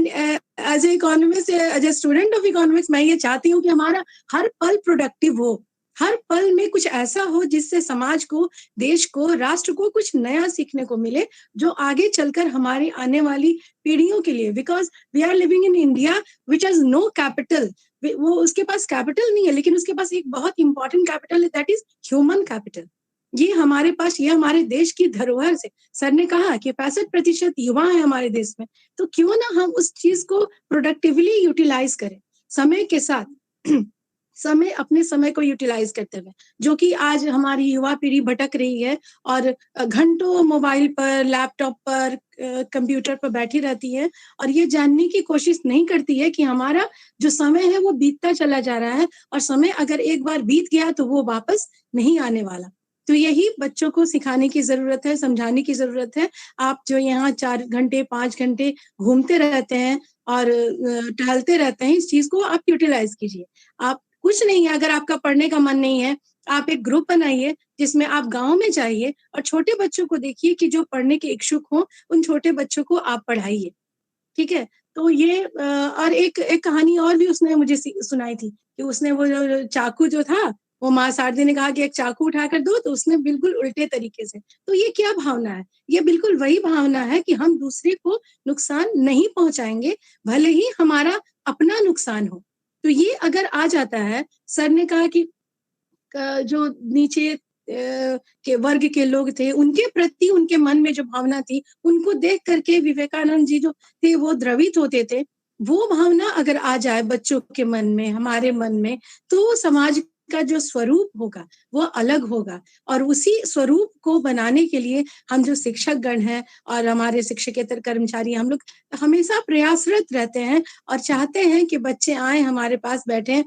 a economist, as a student of economics, मैं ये चाहती हूँ कि हमारा हर पल प्रोडक्टिव हो, हर पल में कुछ ऐसा हो जिससे समाज को, देश को, राष्ट्र को कुछ नया सीखने को मिले, जो आगे चलकर हमारी आने वाली पीढ़ियों के लिए, because we are living in India which has no capital, वो उसके पास कैपिटल नहीं है, लेकिन उसके पास एक बहुत इंपॉर्टेंट कैपिटल है, दैट इज ह्यूमन कैपिटल। ये हमारे पास, ये हमारे देश की धरोहर से, सर ने कहा कि 65% युवा है हमारे देश में, तो क्यों ना हम उस चीज को प्रोडक्टिवली यूटिलाइज करें, समय के साथ समय, अपने समय को यूटिलाइज करते हुए, जो कि आज हमारी युवा पीढ़ी भटक रही है और घंटों मोबाइल पर, लैपटॉप पर, कंप्यूटर पर बैठी रहती है और ये जानने की कोशिश नहीं करती है कि हमारा जो समय है वो बीतता चला जा रहा है, और समय अगर एक बार बीत गया तो वो वापस नहीं आने वाला। तो यही बच्चों को सिखाने की जरूरत है, समझाने की जरूरत है। आप जो यहाँ 4 घंटे 5 घंटे घूमते रहते हैं और टहलते रहते हैं, इस चीज को आप यूटिलाइज कीजिए। आप कुछ नहीं है, अगर आपका पढ़ने का मन नहीं है, आप एक ग्रुप बनाइए जिसमें आप गांव में जाइए और छोटे बच्चों को देखिए कि जो पढ़ने के इच्छुक हो, उन छोटे बच्चों को आप पढ़ाइए, ठीक है। तो ये और एक कहानी और भी उसने मुझे सुनाई थी कि उसने वो जो चाकू जो था, वो माँ शारदी ने कहा कि एक चाकू उठाकर दो, तो उसने बिल्कुल उल्टे तरीके से। तो ये क्या भावना है? ये बिल्कुल वही भावना है कि हम दूसरे को नुकसान नहीं पहुंचाएंगे, भले ही हमारा अपना नुकसान हो। तो ये अगर आ जाता है, सर ने कहा कि जो नीचे के वर्ग के लोग थे, उनके प्रति उनके मन में जो भावना थी, उनको देख करके विवेकानंद जी जो थे वो द्रवित होते थे। वो भावना अगर आ जाए बच्चों के मन में, हमारे मन में, तो समाज का जो स्वरूप होगा वो अलग होगा। और उसी स्वरूप को बनाने के लिए हम जो शिक्षक गण हैं और हमारे शिक्षकेतर कर्मचारी, हम लोग हमेशा प्रयासरत रहते हैं और चाहते हैं कि बच्चे आए हमारे पास बैठे,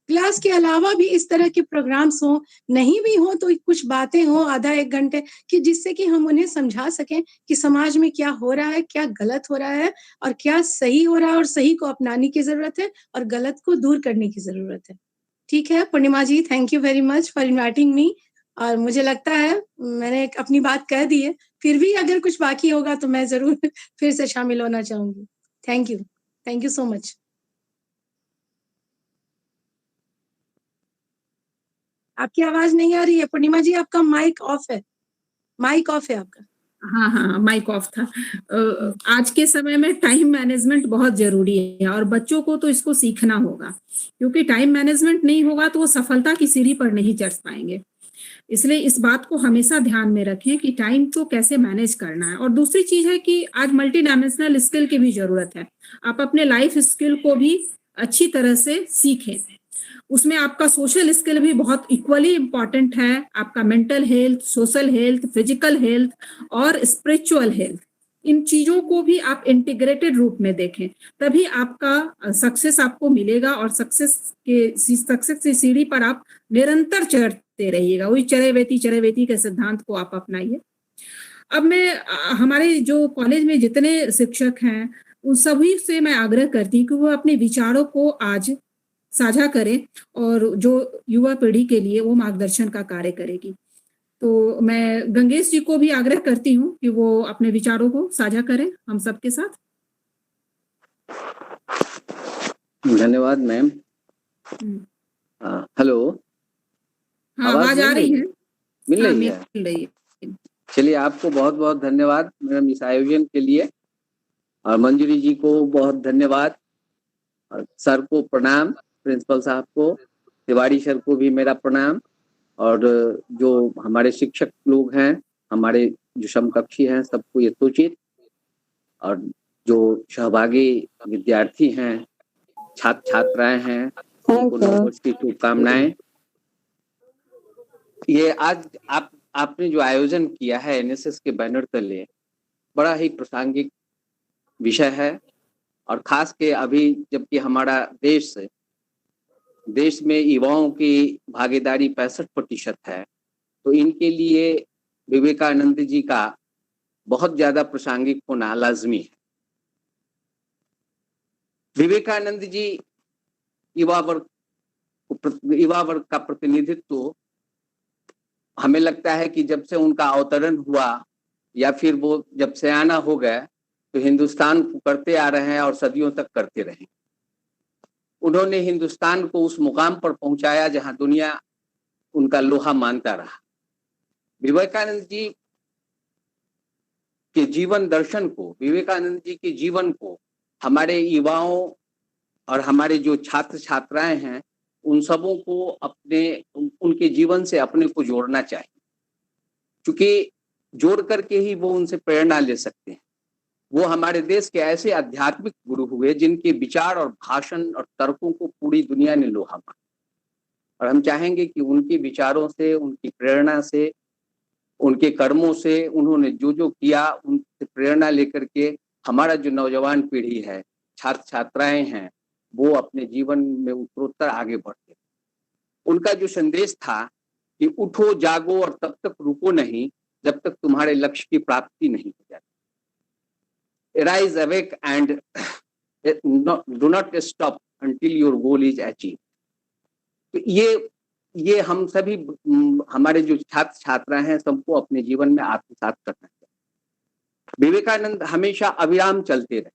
क्लास के अलावा भी इस तरह के प्रोग्राम्स हो, नहीं भी हो तो कुछ बातें हो आधा 1 घंटे कि जिससे कि हम उन्हें समझा सकें कि समाज में क्या हो रहा है, क्या गलत हो रहा है और क्या सही हो रहा है, और सही को अपनाने की जरूरत है और गलत को दूर करने की जरूरत है। ठीक है Purnima ji, thank you very much for inviting me. और मुझे लगता है मैंने अपनी बात कह दी है, फिर भी अगर कुछ बाकी होगा तो मैं जरूर फिर से शामिल होना चाहूंगी। Thank you so much. आपकी आवाज नहीं आ रही है पूर्णिमा जी, आपका माइक ऑफ है, माइक ऑफ है आपका। हाँ हाँ, माइक ऑफ था। आज के समय में टाइम मैनेजमेंट बहुत जरूरी है और बच्चों को तो इसको सीखना होगा, क्योंकि टाइम मैनेजमेंट नहीं होगा तो वो सफलता की सीढ़ी पर नहीं चढ़ पाएंगे। इसलिए इस बात को हमेशा ध्यान में रखें कि टाइम को कैसे मैनेज करना है। और दूसरी चीज है कि आज मल्टी डायमेंशनल स्किल की भी जरूरत है। आप अपने लाइफ स्किल को भी अच्छी तरह से सीखें। उसमें आपका सोशल स्किल भी बहुत इक्वली इम्पॉर्टेंट है, आपका mental health, social health, physical health और स्पिरिचुअल हेल्थ, इन चीजों को भी आप इंटीग्रेटेड रूप में देखें, तभी आपका सक्सेस आपको मिलेगा और सक्सेस की सीढ़ी पर आप निरंतर चढ़ते रहिएगा। वही चरैवेति के सिद्धांत को आप अपनाइए। अब मैं हमारे जो कॉलेज में जितने शिक्षक हैं उन सभी से मैं आग्रह करती हूँ कि वो अपने विचारों को आज साझा करें और जो युवा पीढ़ी के लिए वो मार्गदर्शन का कार्य करेगी। तो मैं गंगेश जी को भी आग्रह करती हूँ कि वो अपने विचारों को साझा करें हम सबके साथ। धन्यवाद मैम। हेलो, हाँ, आवाज आ रही है? मिल रही है। चलिए, आपको बहुत बहुत धन्यवाद मैम इस आयोजन के लिए, और मंजूरी जी को बहुत धन्यवाद, और सर को प्रणाम, प्रिंसिपल साहब को, तिवारी सर को भी मेरा प्रणाम, और जो हमारे शिक्षक लोग हैं, हमारे जो समकक्षी हैं, सबको यथोचित, और जो सहभागी विद्यार्थी हैं, छात्र छात्राएं हैं, उनको नववर्ष की शुभकामनाएं। ये आज आपने जो आयोजन किया है एनएसएस के बैनर तले, बड़ा ही प्रासंगिक विषय है, और खास के अभी जबकि हमारा देश में युवाओं की भागीदारी 65% है, तो इनके लिए विवेकानंद जी का बहुत ज्यादा प्रासंगिक होना लाजमी है। विवेकानंद जी युवा वर्ग का प्रतिनिधित्व हमें लगता है कि जब से उनका अवतरण हुआ या फिर वो जब सयाना हो गए तो हिंदुस्तान को करते आ रहे हैं और सदियों तक करते रहेंगे। उन्होंने हिंदुस्तान को उस मुकाम पर पहुंचाया जहां दुनिया उनका लोहा मानता रहा। विवेकानंद जी के जीवन दर्शन को, विवेकानंद जी के जीवन को हमारे युवाओं और हमारे जो छात्र छात्राएं हैं उन सबों को उनके जीवन से अपने को जोड़ना चाहिए, क्योंकि जोड़ करके ही वो उनसे प्रेरणा ले सकते हैं। वो हमारे देश के ऐसे आध्यात्मिक गुरु हुए जिनके विचार और भाषण और तर्कों को पूरी दुनिया ने लोहा माना, और हम चाहेंगे कि उनके विचारों से, उनकी प्रेरणा से, उनके कर्मों से, उन्होंने जो जो किया उनसे प्रेरणा लेकर के हमारा जो नौजवान पीढ़ी है, छात्र छात्राएं हैं, वो अपने जीवन में उत्तरोत्तर आगे बढ़ते। उनका जो संदेश था कि उठो जागो और तब तक रुको नहीं जब तक तुम्हारे लक्ष्य की प्राप्ति नहीं हो जाती। Arise, awake and do not stop until your goal is achieved. तो ये हम सभी, हमारे जो छात्र छात्रा हैं, सबको अपने जीवन में आत्मसात करना चाहिए। विवेकानंद हमेशा अविराम चलते रहे,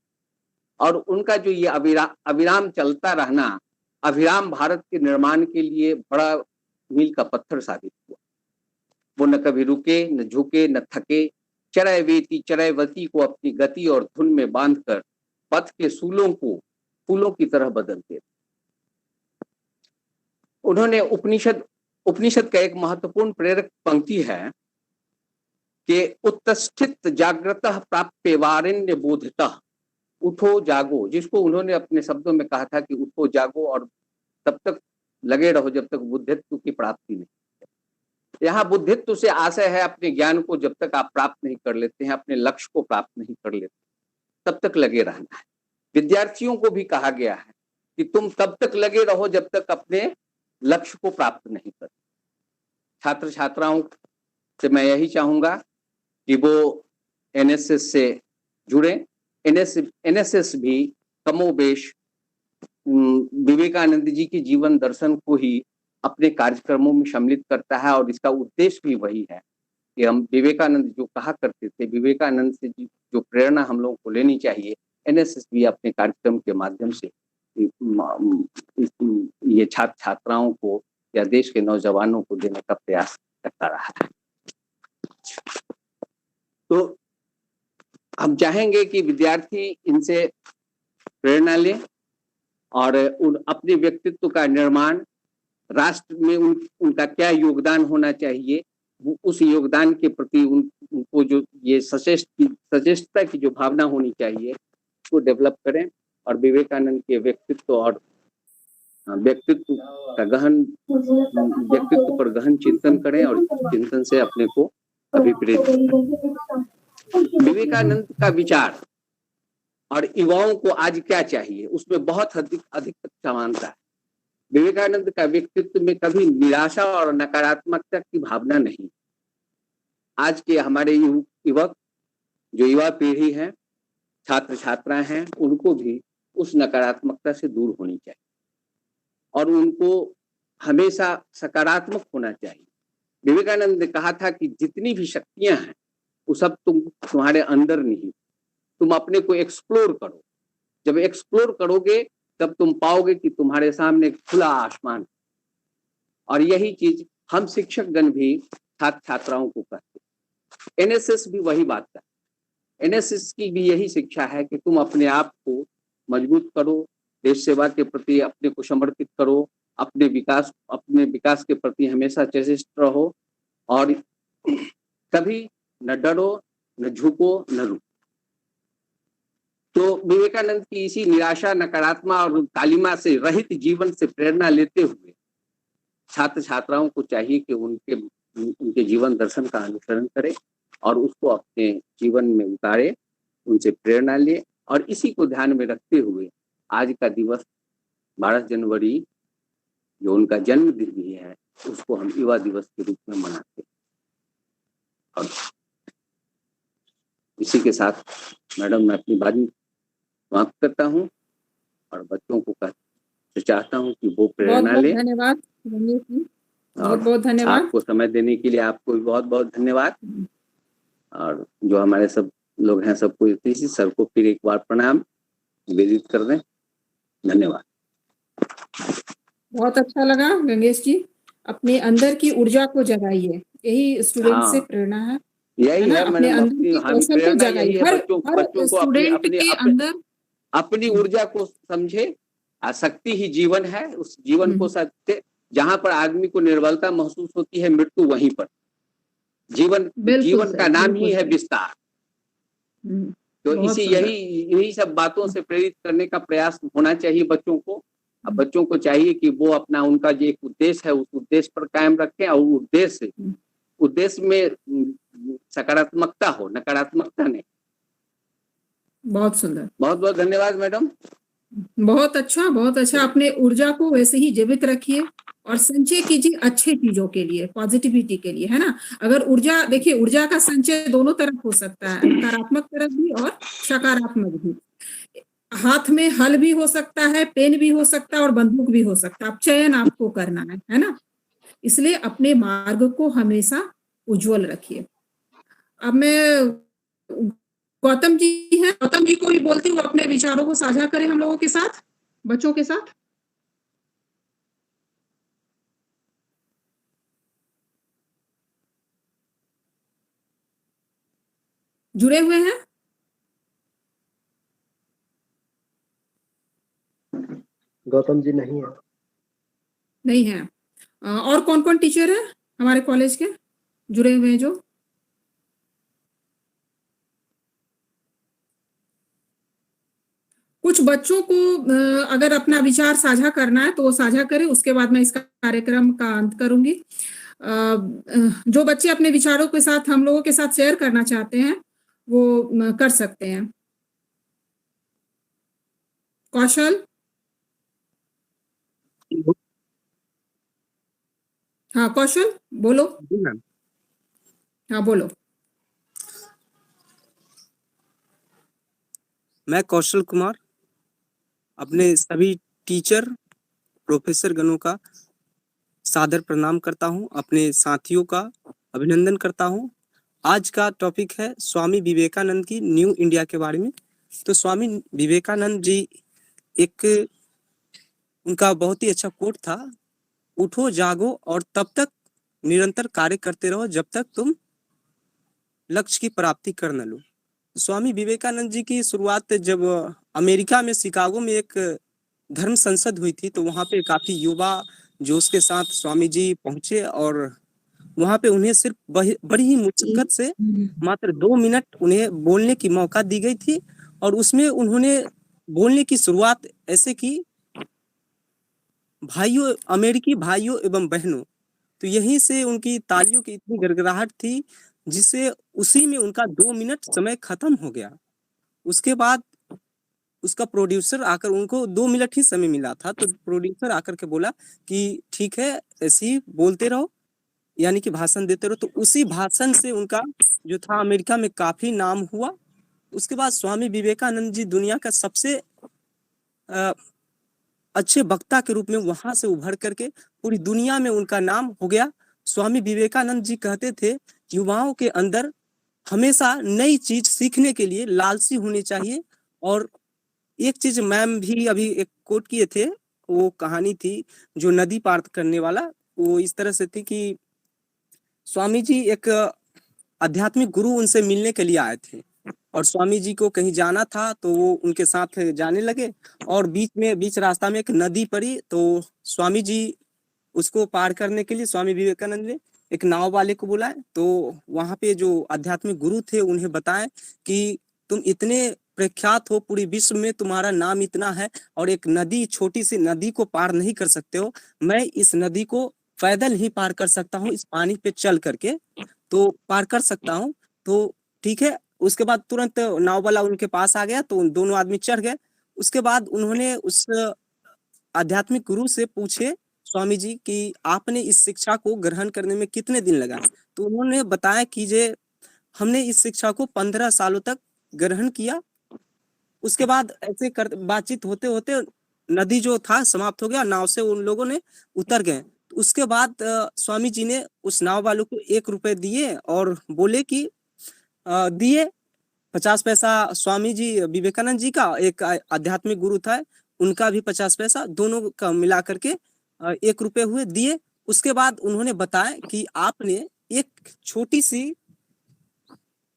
और उनका जो ये अविराम चलता रहना अविराम भारत के निर्माण के लिए बड़ा मील का पत्थर साबित हुआ। वो न कभी रुके, न झुके, न थके, चरैवती को अपनी गति और धुन में बांधकर पथ के सूलों को फूलों की तरह बदलते। उन्होंने उपनिषद का एक महत्वपूर्ण प्रेरक पंक्ति है कि उत्तिष्ठित जागृतः प्राप्य वारिण्य बोधतः, उठो जागो, जिसको उन्होंने अपने शब्दों में कहा था कि उठो जागो और तब तक लगे रहो जब तक बुद्धित्व की प्राप्ति नहीं। यहाँ बुद्धित्व से आशय है अपने ज्ञान को जब तक आप प्राप्त नहीं कर लेते हैं, अपने लक्ष्य को प्राप्त नहीं कर लेते, तब तक लगे रहना है। विद्यार्थियों को भी कहा गया है कि तुम तब तक लगे रहो जब तक अपने लक्ष्य को प्राप्त नहीं कर। छात्र छात्राओं से मैं यही चाहूंगा कि वो एनएसएस से जुड़े। एनएसएस भी कमोबेश विवेकानंद जी के जीवन दर्शन को ही अपने कार्यक्रमों में सम्मिलित करता है, और इसका उद्देश्य भी वही है कि हम विवेकानंद जो कहा करते थे, विवेकानंद से जो प्रेरणा हम लोगों को लेनी चाहिए, एनएसएस भी अपने कार्यक्रम के माध्यम से ये छात्र छात्राओं को या देश के नौजवानों को देने का प्रयास करता रहा है। तो हम चाहेंगे कि विद्यार्थी इनसे प्रेरणा लें और अपने व्यक्तित्व का निर्माण, राष्ट्र में उनका क्या योगदान होना चाहिए, वो उस योगदान के प्रति उनको जो ये सचेतता की जो भावना होनी चाहिए उसको डेवलप करें, और विवेकानंद के व्यक्तित्व पर गहन चिंतन करें और चिंतन से अपने को अभिप्रेरित करें। विवेकानंद का विचार और युवाओं को आज क्या चाहिए उसमें बहुत अधिक समानता है। विवेकानंद का व्यक्तित्व में कभी निराशा और नकारात्मकता की भावना नहीं। आज के हमारे युवक जो युवा पीढ़ी है, छात्र छात्राएं हैं, उनको भी उस नकारात्मकता से दूर होनी चाहिए और उनको हमेशा सकारात्मक होना चाहिए। विवेकानंद ने कहा था कि जितनी भी शक्तियां हैं वो सब तुम्हारे अंदर नहीं, तुम अपने को एक्सप्लोर करो। जब एक्सप्लोर करोगे तब तुम पाओगे कि तुम्हारे सामने खुला आसमान। और यही चीज हम शिक्षक गण भी छात्र छात्राओं को कहते हैं। एनएसएस भी वही बात है। एनएसएस की भी यही शिक्षा है कि तुम अपने आप को मजबूत करो, देश सेवा के प्रति अपने को समर्पित करो, अपने विकास के प्रति हमेशा चेष्ट रहो और कभी न डरो, न झुको, न रुको। तो विवेकानंद की इसी निराशा, नकारात्मक और कालिमा से रहित जीवन से प्रेरणा लेते हुए छात्र छात्राओं को चाहिए कि उनके जीवन दर्शन का अनुसरण करें और उसको अपने जीवन में उतारे, उनसे प्रेरणा ले। और इसी को ध्यान में रखते हुए आज का दिवस 12 जनवरी जो उनका जन्मदिन भी है उसको हम युवा दिवस के रूप में मनाते हैं। और इसी के साथ मैडम मैं अपनी बात समाप्त करता हूँ और बच्चों को चाहता हूँ कि वो प्रेरणा ले। धन्यवाद, बहुत बहुत धन्यवाद। आपको समय देने के लिए आपको भी बहुत बहुत धन्यवाद। और जो हमारे सब लोग हैं सबको इसी सर को फिर एक बार प्रणाम निवेदित कर दें। धन्यवाद। बहुत अच्छा लगा गंगेश जी, अपने अंदर की ऊर्जा को जगाइए, यही स्टूडेंट से हाँ प्रेरणा है यही ना? है अपने मैडम, अंदर की हमारी कौशल को प्रेरणा जगाइए। यही है, हर बच्चों हर को स्टूडेंट अपने के अंदर अपनी ऊर्जा को समझे। आसक्ति ही जीवन है, उस जीवन को सत्य, जहां पर आदमी को निर्बलता महसूस होती है, मृत्यु वहीं पर। जीवन का नाम ही है विस्तार। तो इसी यही सब बातों से प्रेरित करने का प्रयास होना चाहिए बच्चों को। अब बच्चों को चाहिए कि वो अपना उनका जो एक उद्देश्य है उस उद्देश्य पर कायम रखें, और उद्देश्य में सकारात्मकता हो, नकारात्मकता नहीं। बहुत सुंदर, बहुत बहुत धन्यवाद मैडम। बहुत अच्छा। अपने ऊर्जा को वैसे ही जीवित रखिए और संचय कीजिए अच्छे चीजों के लिए, पॉजिटिविटी के लिए, है ना? अगर ऊर्जा, देखिए ऊर्जा का संचय दोनों तरफ हो सकता है, नकारात्मक तरफ भी और सकारात्मक भी। हाथ में हल भी हो सकता है, पेन भी हो सकता है और बंदूक भी हो सकता है। अब चयन आपको करना है ना? इसलिए अपने मार्ग को हमेशा उज्जवल रखिए। अब मैं गौतम जी हैं, गौतम जी को भी बोलती हूँ अपने विचारों को साझा करें हम लोगों के साथ, बच्चों के साथ। जुड़े हुए हैं? गौतम जी नहीं है। और कौन कौन टीचर है हमारे कॉलेज के जुड़े हुए हैं जो? कुछ बच्चों को अगर अपना विचार साझा करना है तो वो साझा करें, उसके बाद मैं इसका कार्यक्रम का अंत करूंगी। जो बच्चे अपने विचारों के साथ हम लोगों के साथ शेयर करना चाहते हैं वो कर सकते हैं। कौशल, हाँ कौशल बोलो। हाँ बोलो। मैं कौशल कुमार अपने सभी टीचर प्रोफेसर गणों का सादर प्रणाम करता हूं, अपने साथियों का अभिनंदन करता हूं। आज का टॉपिक है स्वामी विवेकानंद की न्यू इंडिया के बारे में। तो स्वामी विवेकानंद जी उनका बहुत ही अच्छा कोट था, उठो जागो और तब तक निरंतर कार्य करते रहो जब तक तुम लक्ष्य की प्राप्ति कर न लो। स्वामी विवेकानंद जी की शुरुआत जब अमेरिका में शिकागो में एक धर्म संसद हुई थी, तो वहां पे काफी युवा जोश के साथ स्वामी जी पहुंचे और वहां पे उन्हें सिर्फ बड़ी ही मुश्किल से मात्र 2 मिनट उन्हें बोलने की मौका दी गई थी। और उसमें उन्होंने बोलने की शुरुआत ऐसे की, भाइयों, अमेरिकी भाइयों एवं बहनों। तो यहीं से उनकी तालियों की इतनी गड़गड़ाहट थी जिससे उसी में उनका 2 मिनट समय खत्म हो गया। उसके बाद उसका प्रोड्यूसर आकर, उनको 2 मिनट ही समय मिला था, तो प्रोड्यूसर आकर के बोला कि ठीक है ऐसे ही बोलते रहो, यानी कि भाषण देते रहो। तो उसी भाषण से उनका जो था अमेरिका में काफी नाम हुआ। उसके बाद स्वामी विवेकानंद जी दुनिया का सबसे अच्छे वक्ता के रूप में वहां से उभर करके पूरी दुनिया में उनका नाम हो गया। स्वामी विवेकानंद जी कहते थे युवाओं के अंदर हमेशा नई चीज सीखने के लिए लालसी होनी चाहिए। और एक चीज मैम भी अभी एक कोट किए थे, वो कहानी थी जो नदी पार करने वाला, वो इस तरह से थी कि स्वामी जी एक आध्यात्मिक गुरु उनसे मिलने के लिए आए थे और स्वामी जी को कहीं जाना था, तो वो उनके साथ जाने लगे और बीच रास्ता में एक नदी पड़ी। तो स्वामी जी उसको पार करने के लिए स्वामी विवेकानंद ने एक नाव वाले को बुलाए। तो वहां पे जो आध्यात्मिक गुरु थे उन्हें बताएं कि तुम इतने प्रख्यात हो, पूरी विश्व में तुम्हारा नाम इतना है और एक नदी, छोटी सी नदी को पार नहीं कर सकते हो, मैं इस नदी को पैदल ही पार कर सकता हूँ, इस पानी पे चल करके तो पार कर सकता हूँ। तो ठीक है। उसके बाद तुरंत नाव वाला उनके पास आ गया, तो दोनों आदमी चढ़ गए। उसके बाद उन्होंने उस आध्यात्मिक गुरु से पूछे स्वामी जी कि आपने इस शिक्षा को ग्रहण करने में कितने दिन लगा? तो उन्होंने बताया कि जे हमने इस शिक्षा को 15 सालों तक ग्रहण किया। उसके बाद ऐसे बातचीत होते होते नदी जो था समाप्त हो गया, नाव से उन लोगों ने उतर गए। उसके बाद स्वामी जी ने उस नाव वालों को 1 रुपए दिए और बोले कि दिए 50 पैसा स्वामी जी विवेकानंद जी का, एक आध्यात्मिक गुरु था उनका भी 50 पैसा, दोनों का मिला करके 1 रुपए हुए, दिए। उसके बाद उन्होंने बताया कि आपने एक छोटी सी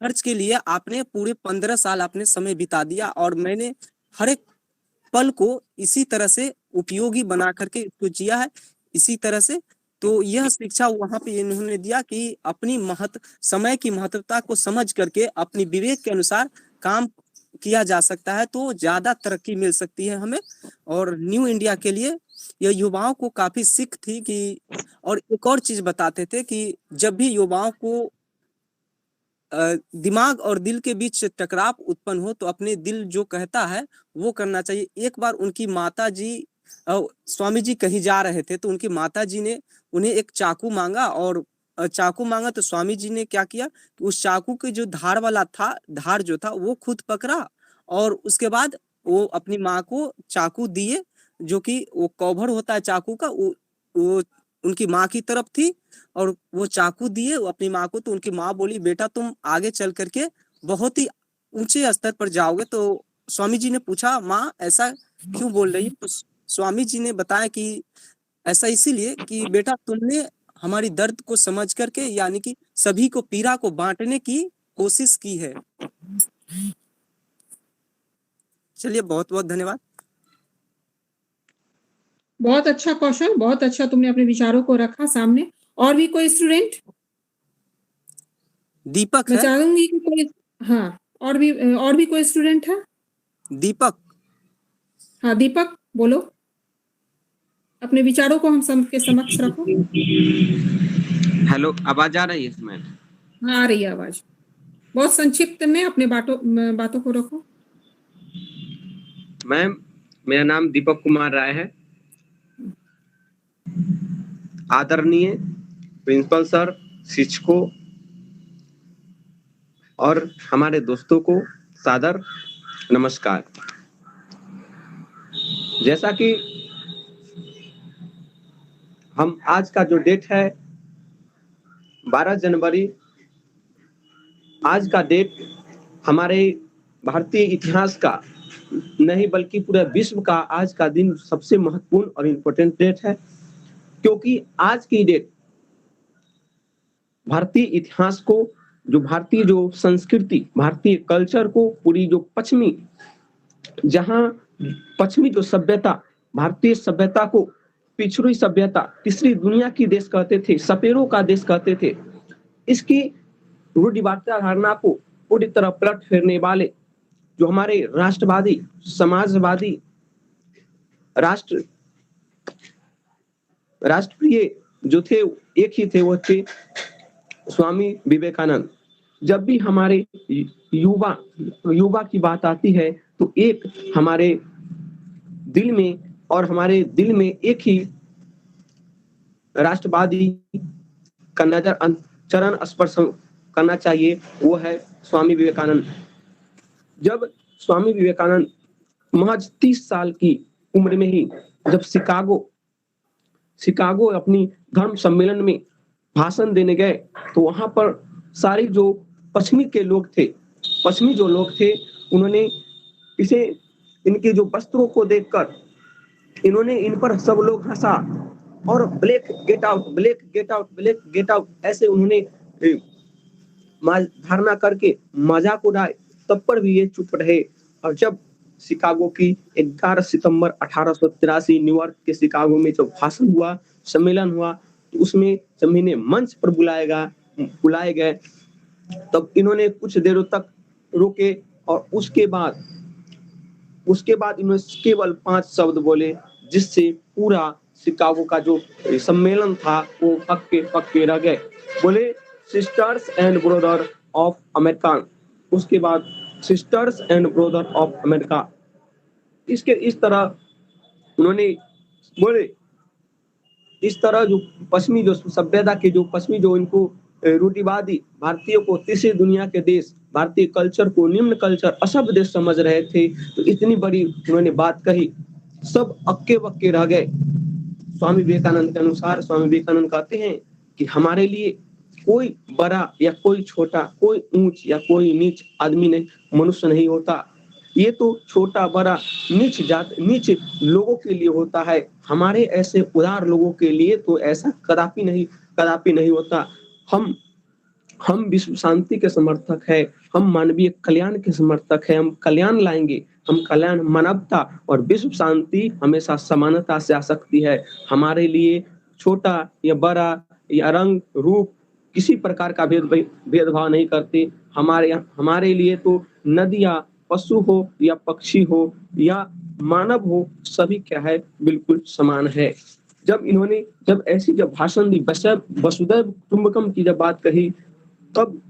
खर्च के लिए आपने पूरे 15 साल आपने समय बिता दिया और मैंने हर एक पल को इसी तरह से उपयोगी बना करके इसको जिया है इसी तरह से। तो यह शिक्षा वहां पे इन्होंने दिया कि अपनी समय की महत्वता को समझ करके अपनी विवेक के अनुसार काम किया जा सकता है तो ज्यादा तरक्की मिल सकती है हमें। और न्यू इंडिया के लिए यह युवाओं को काफी सीख थी कि, और एक और चीज बताते थे कि जब भी युवाओं को दिमाग और दिल के बीच टकराव उत्पन्न हो तो अपने दिल जो कहता है वो करना चाहिए। एक बार उनकी माता जी स्वामी जी कहीं जा रहे थे तो उनकी माता जी ने उन्हें एक चाकू मांगा और चाकू मांगा तो स्वामी जी ने क्या किया कि उस चाकू के जो धार जो था वो खुद पकड़ा और उसके बाद वो अपनी माँ को चाकू दिए, जो कि वो कवर होता है चाकू का, वो उनकी माँ की तरफ थी और वो चाकू दिए वो अपनी माँ को। तो उनकी माँ बोली बेटा तुम आगे चल करके बहुत ही ऊंचे स्तर पर जाओगे। तो स्वामी जी ने पूछा माँ ऐसा क्यों बोल रही है? तो स्वामी जी ने बताया कि ऐसा इसीलिए कि बेटा तुमने हमारी दर्द को समझ करके यानी कि सभी को पीड़ा को बांटने की कोशिश की है। चलिए बहुत बहुत धन्यवाद। बहुत अच्छा कौशल, बहुत अच्छा तुमने अपने विचारों को रखा सामने। और भी कोई स्टूडेंट? दीपक मैं है। चाहूंगी कि कोई, हाँ और भी कोई स्टूडेंट है? दीपक। हाँ दीपक बोलो, अपने विचारों को हम सबके समक्ष रखो। हेलो, आवाज आ रही है इसमें? हाँ आ रही है आवाज। बहुत संक्षिप्त में अपने बातों को रखो। मैम मेरा नाम दीपक कुमार राय है। आदरणीय प्रिंसिपल सर, शिक्षकों और हमारे दोस्तों को सादर नमस्कार। जैसा कि हम आज का जो डेट है 12 जनवरी, आज का डेट हमारे भारतीय इतिहास का नहीं बल्कि पूरे विश्व का आज का दिन सबसे महत्वपूर्ण और इम्पोर्टेंट डेट है, क्योंकि आज की डेट भारतीय इतिहास को, जो भारतीय जो संस्कृति, भारतीय कल्चर को, पूरी जो पश्चिमी जो सभ्यता, भारतीय सभ्यता को पिछड़ी सभ्यता, तीसरी दुनिया की देश कहते थे, सपेरों का देश कहते थे, इसकी रूढ़िवादिता धारणा को पूरी तरह पलट फेरने वाले जो हमारे राष्ट्रवादी, समाजवादी, राष्ट्रप्रिय जो थे एक ही थे, वो थे स्वामी विवेकानंद। जब भी हमारे युवा की बात आती है तो एक हमारे दिल में एक ही राष्ट्रवादी का चरण स्पर्श करना चाहिए, वो है स्वामी विवेकानंद। जब स्वामी विवेकानंद महज 30 साल की उम्र में ही जब शिकागो अपनी धर्म सम्मेलन में भाषण देने गए तो वहां पर सारे जो पश्चिमी जो लोग थे उन्होंने इनके जो वस्त्रों को देखकर इन्होंने इन पर सब लोग हंसा और black get out, black get out, black get out ऐसे उन्होंने धारणा करके मजाक उड़ाए, तब पर भी ये चुप रहे। और जब शिकागो की 11 सितंबर 1883 न्यूयॉर्क के शिकागो में जब भाषण हुआ, सम्मेलन हुआ, तो उसमें जब इन्हें मंच पर बुलाए गए तब इन्होंने कुछ देर तक रुके और उसके बाद इन्होंने केवल 5 शब्द बोले, जिससे पूरा शिकागो का जो सम्मेलन था वो पक्के रह गए। बोले sisters and brother of America, उसके बाद sisters and brother of America, इस तरह उन्होंने बोले। इस तरह जो पश्चिमी जो सभ्यता के जो पश्चिमी जो इनको रूढ़िवादी भारतीयों को तीसरी दुनिया के देश, भारतीय कल्चर को निम्न कल्चर, असभ्य देश समझ रहे थे, तो इतनी बड़ी उन्होंने बात कही, सब अक्के बक्के रह गए। स्वामी विवेकानंद के अनुसार स्वामी विवेकानंद कहते हैं कि हमारे लिए कोई बड़ा या कोई छोटा, कोई ऊंच या कोई नीच आदमी नहीं, मनुष्य नहीं होता। ये तो छोटा बड़ा नीच लोगों के लिए होता है। हमारे ऐसे उदार लोगों के लिए तो ऐसा कदापि नहीं होता। हम विश्व शांति के समर्थक है, हम मानवीय कल्याण के समर्थक है, हम कल्याण लाएंगे, हम कल्याण, मानवता और विश्व शांति हमेशा समानता से आ सकती है। हमारे लिए छोटा या बड़ा या रंग रूप किसी प्रकार का भेदभाव नहीं करते। हमारे लिए तो नदियाँ, पशु हो या पक्षी हो या मानव हो, सभी क्या है, बिल्कुल समान है। जब ऐसी भाषण दी, वसुधैव कुटुंबकम की जब बात कही, तब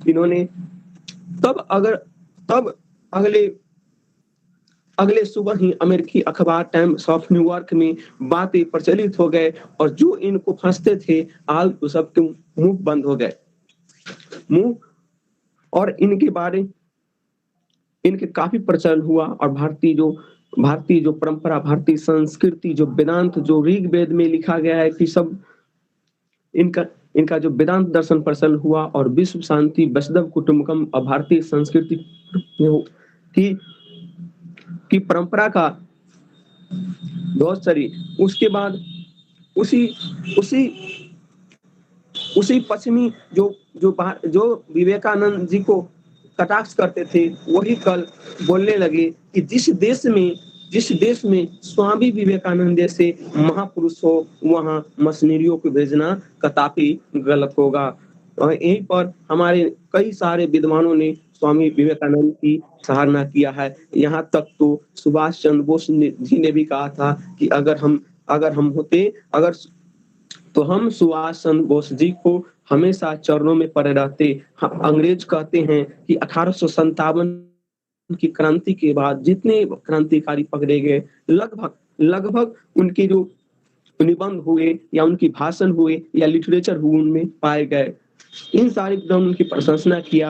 अगले सुबह ही अमेरिकी अखबार टाइम्स ऑफ न्यूयॉर्क में बातें प्रचलित हो गए और जो इनको फंसते थे आज तो सबके मुंह बंद हो गए। और इनके काफी प्रचलन हुआ और भारतीय जो परंपरा, भारतीय संस्कृति, जो वेदांत, जो ऋग्वेद में लिखा गया है कि सब इनका जो वेदांत दर्शन प्रचलन हुआ और विश्व शांति, वसुधैव कुटुंबकम और भारतीय संस्कृति की परंपरा का बहुत सारी, उसके बाद उसी पश्चिमी जो विवेकानंद जी को कटाक्ष करते थे, वही कल बोलने लगे कि जिस देश में स्वामी विवेकानंद जैसे महापुरुष हो वहां मशीनरियों को भेजना कदापि गलत होगा। और यहीं पर हमारे कई सारे विद्वानों ने स्वामी विवेकानंद की सराहना किया है। यहाँ तक तो सुभाष चंद्र बोस जी ने भी कहा था कि अगर हम होते तो हम सुभाष चंद्र बोस जी को हमेशा चरणों में पड़े रहते। अंग्रेज कहते हैं कि 1857 की क्रांति के बाद जितने क्रांतिकारी पकड़े गए, लगभग उनके जो निबंध हुए या उनकी भाषण हुए या लिटरेचर हुए उनमें पाए गए। इन सारे विद्वानों की प्रशंसा किए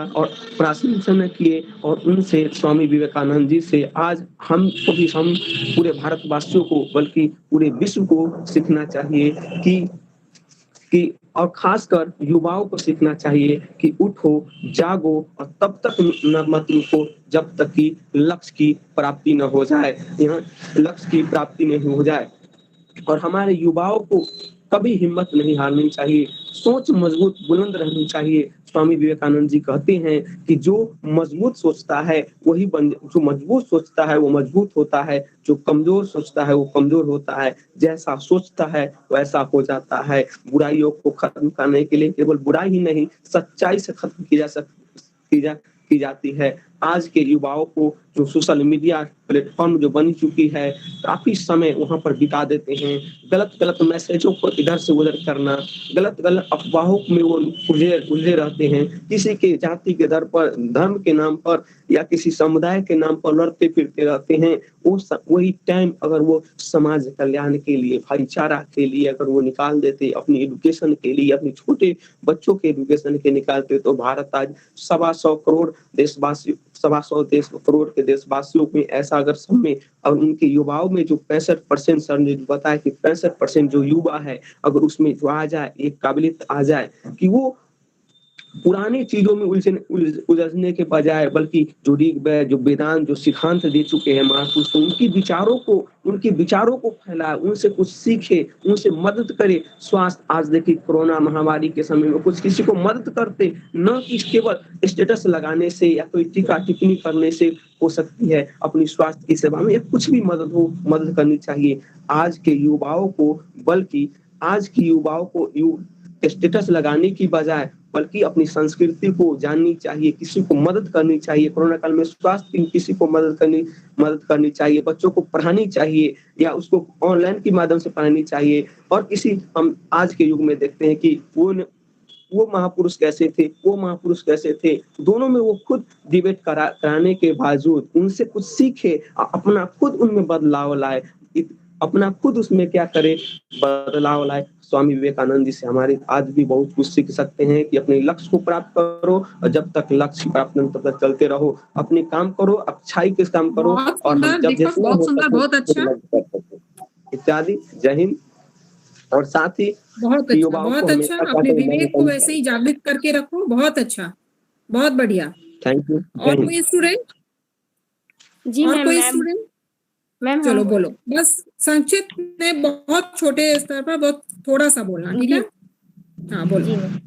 और उनसे, स्वामी विवेकानंद जी से आज हम पूरे भारतवासियों को बल्कि पूरे विश्व को सीखना चाहिए कि और खासकर युवाओं को सीखना चाहिए कि उठो, जागो और तब तक मत रुको जब तक कि लक्ष्य की प्राप्ति न हो जाए। यहाँ लक्ष्य की प्राप्ति नहीं हो जाए और हमारे युवाओं को कभी हिम्मत नहीं हारनी चाहिए, सोच मजबूत बुलंद रहनी चाहिए। स्वामी विवेकानंद जी कहते हैं कि जो मजबूत सोचता है जो मजबूत सोचता है वो मजबूत होता है, जो कमजोर सोचता है वो कमजोर होता है। जैसा सोचता है वैसा हो जाता है। बुराइयों को खत्म करने के लिए केवल बुराई ही नहीं, सच्चाई से खत्म की जाती है। आज के युवाओं को जो सोशल मीडिया प्लेटफॉर्म जो बन चुकी है, काफी समय वहां पर बिता देते हैं। गलत मैसेजों को इधर से उधर करना, गलत अफवाहों में वो उलझे रहते हैं। किसी के जाति के दर पर, धर्म के नाम पर या किसी समुदाय के नाम पर लड़ते फिरते रहते हैं। वही टाइम अगर वो समाज कल्याण के लिए, भाईचारा के लिए अगर वो निकाल देते, अपनी एजुकेशन के लिए, अपने छोटे बच्चों के एजुकेशन के निकालते, तो भारत आज 125 करोड़ के देशवासियों में ऐसा अगर सब में और उनके युवाओं में जो 65% सर ने बताया कि 65% जो युवा है, अगर उसमें जो आ जाए, एक काबिलियत आ जाए कि वो पुरानी चीजों में उलझने के बजाय बल्कि जो ऋग्वेद, जो वेदांत, जो सिद्धांत दे चुके हैं महापुरुष, उनके विचारों को फैलाए, उनसे कुछ सीखे, उनसे मदद करे। स्वास्थ्य, आज देखिए कोरोना महामारी के समय में कुछ किसी को मदद करते, न कि केवल स्टेटस लगाने से या कोई टीका टिप्पणी करने से हो सकती है। अपनी स्वास्थ्य की सेवा में या कुछ भी मदद करनी चाहिए। आज के युवाओं को स्टेटस लगाने की बजाय बल्कि अपनी संस्कृति को जाननी चाहिए, किसी को मदद करनी चाहिए। कोरोना काल में स्वास्थ्य किसी को मदद करनी चाहिए, बच्चों को पढ़ानी चाहिए या उसको ऑनलाइन के माध्यम से पढ़ानी चाहिए। और हम आज के युग में देखते हैं कि वो महापुरुष कैसे थे, दोनों में वो खुद डिबेट कराने के बावजूद उनसे कुछ सीखे, अपना खुद उनमें बदलाव लाए, अपना खुद उसमें क्या करे, बदलाव लाए। स्वामी विवेकानंद जी से हमारे आज भी बहुत कुछ सीख सकते हैं कि अपने लक्ष्य को प्राप्त करो और जब तक लक्ष्य प्राप्त नहीं तब तक चलते रहो, अपने काम करो, अच्छाई के काम करो और बहुत अच्छा इत्यादि। जय हिंद। और साथ ही बहुत अच्छा अपने विवेक को वैसे ही जागृत करके रखो। बहुत अच्छा, बहुत बढ़िया, थैंक यू। और कोई स्टूडेंट? जी और मैम। कोई मैम स्टूडेंट? मैम चलो हम बोलो, बस संक्षिप्त में, बहुत छोटे स्तर पर, बहुत थोड़ा सा बोलना, ठीक है? हाँ बोलो। जी मैम।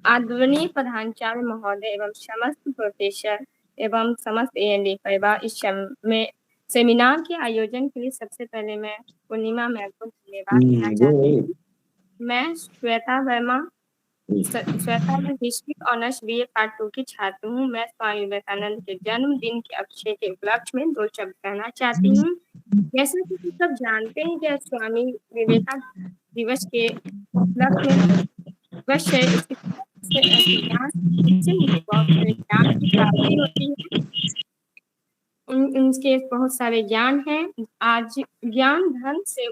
आदरणीय प्रधानाचार्य महोदय एवं समस्त प्रोफेसर एवं समस्त AND परिवार, इस में सेमिनार के आयोजन के लिए सबसे पहले मैं पूर्णिमा मैम को धन्यवाद देना चाहती हूँ। मैं Shweta Verma history honours BA part 2 की छात्र हूँ। मैं स्वामी विवेकानंद के जन्मदिन के अवसर के उपलक्ष्य में 2 शब्द कहना चाहती हूँ। जैसा कि सब जानते हैं कि स्वामी विवेकानंद दिवस के उपलक्ष्य में वर्ष है, इससे मुझे बहुत सारे ज्ञान की प्राप्ति होती है। उनके बहुत सारे ज्ञान हैं। आज ज्ञान धन से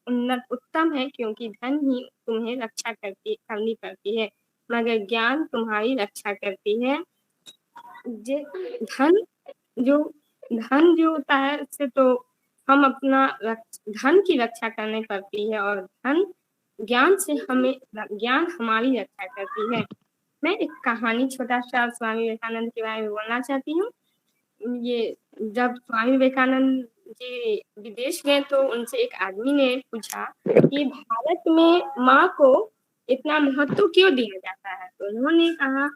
उत्तम है, क्योंकि धन ही तुम्हें रक्षा करनी पड़ती है, मगर ज्ञान तुम्हारी रक्षा करती है। धन जो होता है, उससे तो हम अपना धन की रक्षा करनी पड़ती है, और ज्ञान हमारी रक्षा करती है। मैं एक कहानी छोटा सा स्वामी विवेकानंद के बारे में बोलना चाहती हूँ। ये जब स्वामी विवेकानंद जी विदेश गए तो उनसे एक आदमी ने पूछा कि भारत में माँ को इतना महत्व क्यों दिया जाता है। तो उन्होंने कहा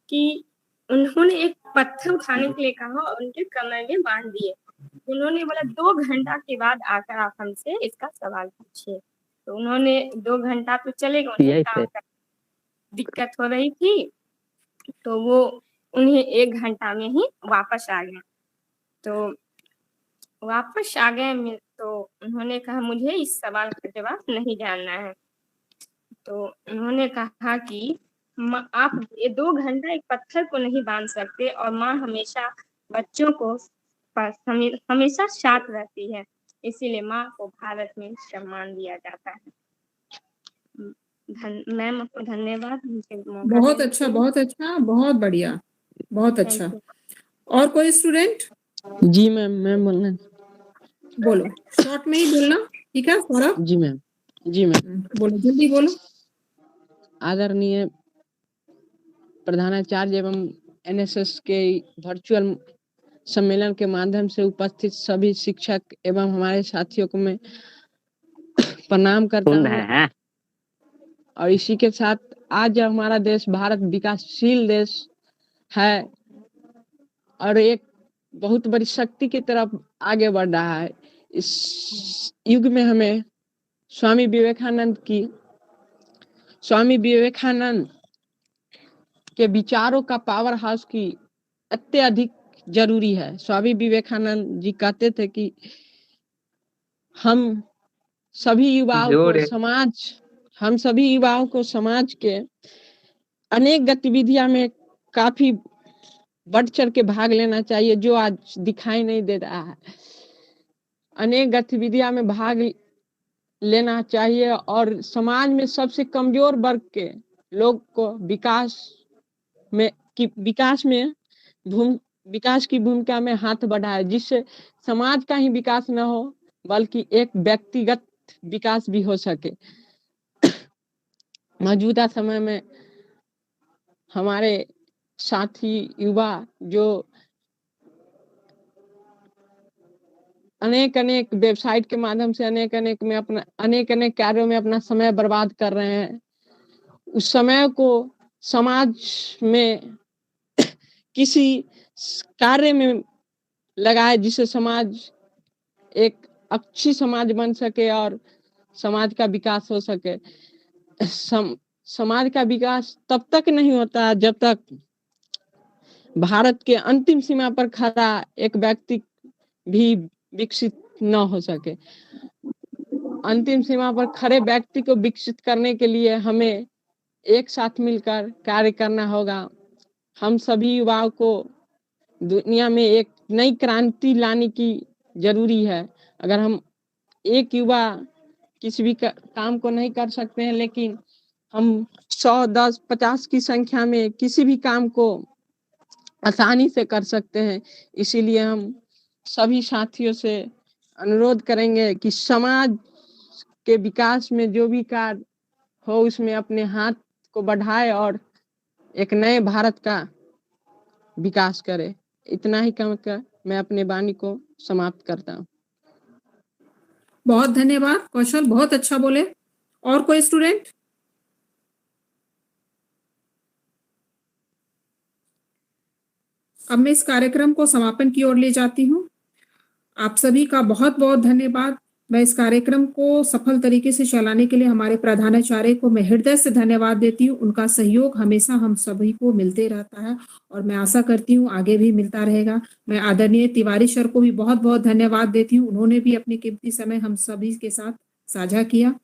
कि उन्होंने एक पत्थर उठाने के लिए कहा और उनके कमर में बांध दिए। उन्होंने बोला 2 घंटा के बाद आकर आप हमसे इसका सवाल पूछिए। तो उन्होंने 2 घंटा तो चले गए, काम का दिक्कत हो रही थी, तो वो उन्हें 1 घंटा में ही वापस आ गए। तो वापस आ गए तो उन्होंने कहा मुझे इस सवाल का जवाब नहीं जानना है। तो उन्होंने कहा कि आप ये 2 घंटा एक पत्थर को नहीं बांध सकते, और माँ हमेशा बच्चों को हमेशा साथ रहती है, इसीलिए माँ को भारत में सम्मान दिया जाता है। मैम आपको धन्यवाद। बहुत अच्छा, बहुत बढ़िया, बहुत अच्छा। और कोई स्टूडेंट? जी मैम बोलना। बोलो, शॉर्ट में ही बोलना, ठीक है सौरभ? जी मैम। बोलो, जल्दी बोलो। आदरणीय प्रधानाचार्य एवं NSS के वर्चुअल सम्मेलन के माध्यम से उपस्थित सभी शिक्षक एवं हमारे साथियों को मैं प्रणाम करता हूँ। और इसी के साथ आज हमारा देश भारत विकासशील देश है और एक बहुत बड़ी शक्ति की तरफ आगे बढ़ रहा है। इस युग में हमें स्वामी विवेकानंद के विचारों का पावर हाउस की अत्यधिक जरूरी है। स्वामी विवेकानंद जी कहते थे कि हम सभी युवाओं को समाज के अनेक गतिविधियां में काफी बढ़ चढ़ के भाग लेना चाहिए, जो आज दिखाई नहीं दे रहा है। अनेक गतिविधियां में भाग लेना चाहिए और समाज में सबसे कमजोर वर्ग के लोग को विकास की भूमिका में हाथ बढ़ाए, जिससे समाज का ही विकास न हो बल्कि एक व्यक्तिगत विकास भी हो सके। मौजूदा समय में हमारे साथी युवा जो अनेक वेबसाइट के माध्यम से अनेक कार्यों में अपना समय बर्बाद कर रहे हैं, उस समय को समाज में किसी कार्य में लगाए जिससे समाज एक अच्छी समाज बन सके और समाज का विकास हो सके। समाज का विकास तब तक नहीं होता जब तक भारत के अंतिम सीमा पर खड़ा एक व्यक्ति भी विकसित न हो सके। अंतिम सीमा पर खड़े व्यक्ति को विकसित करने के लिए हमें एक साथ मिलकर कार्य करना होगा। हम सभी युवाओं को दुनिया में एक नई क्रांति लाने की जरूरी है। अगर हम एक युवा किसी भी काम को नहीं कर सकते हैं, लेकिन हम 100, 10, 50 की संख्या में किसी भी काम को आसानी से कर सकते हैं। इसीलिए हम सभी साथियों से अनुरोध करेंगे कि समाज के विकास में जो भी कार्य हो उसमें अपने हाथ को बढ़ाए और एक नए भारत का विकास करे। इतना ही कहकर मैं अपने वाणी को समाप्त करता हूँ। बहुत धन्यवाद कौशल, बहुत अच्छा बोले। और कोई स्टूडेंट? अब मैं इस कार्यक्रम को समापन की ओर ले जाती हूँ। आप सभी का बहुत बहुत धन्यवाद। मैं इस कार्यक्रम को सफल तरीके से चलाने के लिए हमारे प्रधानाचार्य को मैं हृदय से धन्यवाद देती हूँ। उनका सहयोग हमेशा हम सभी को मिलते रहता है और मैं आशा करती हूँ आगे भी मिलता रहेगा। मैं आदरणीय तिवारी सर को भी बहुत बहुत धन्यवाद देती हूँ। उन्होंने भी अपनी कीमती समय हम सभी के साथ साझा किया।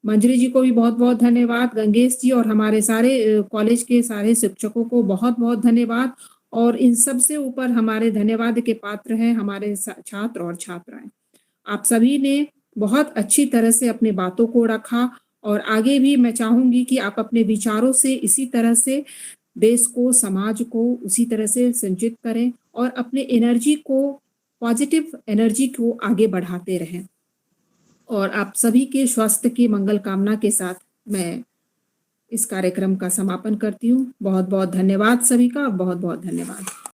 मंजरी जी को भी बहुत बहुत धन्यवाद। गंगेश जी और हमारे सारे कॉलेज के सारे शिक्षकों को बहुत बहुत धन्यवाद। और इन सब से ऊपर हमारे धन्यवाद के पात्र हैं हमारे छात्र और छात्राएं। आप सभी ने बहुत अच्छी तरह से अपनी बातों को रखा और आगे भी मैं चाहूंगी कि आप अपने विचारों से इसी तरह से देश को, समाज को उसी तरह से संचित करें और अपने एनर्जी को, पॉजिटिव एनर्जी को आगे बढ़ाते रहें। और आप सभी के स्वास्थ्य की मंगल कामना के साथ मैं इस कार्यक्रम का समापन करती हूँ। बहुत बहुत धन्यवाद सभी का, बहुत बहुत धन्यवाद।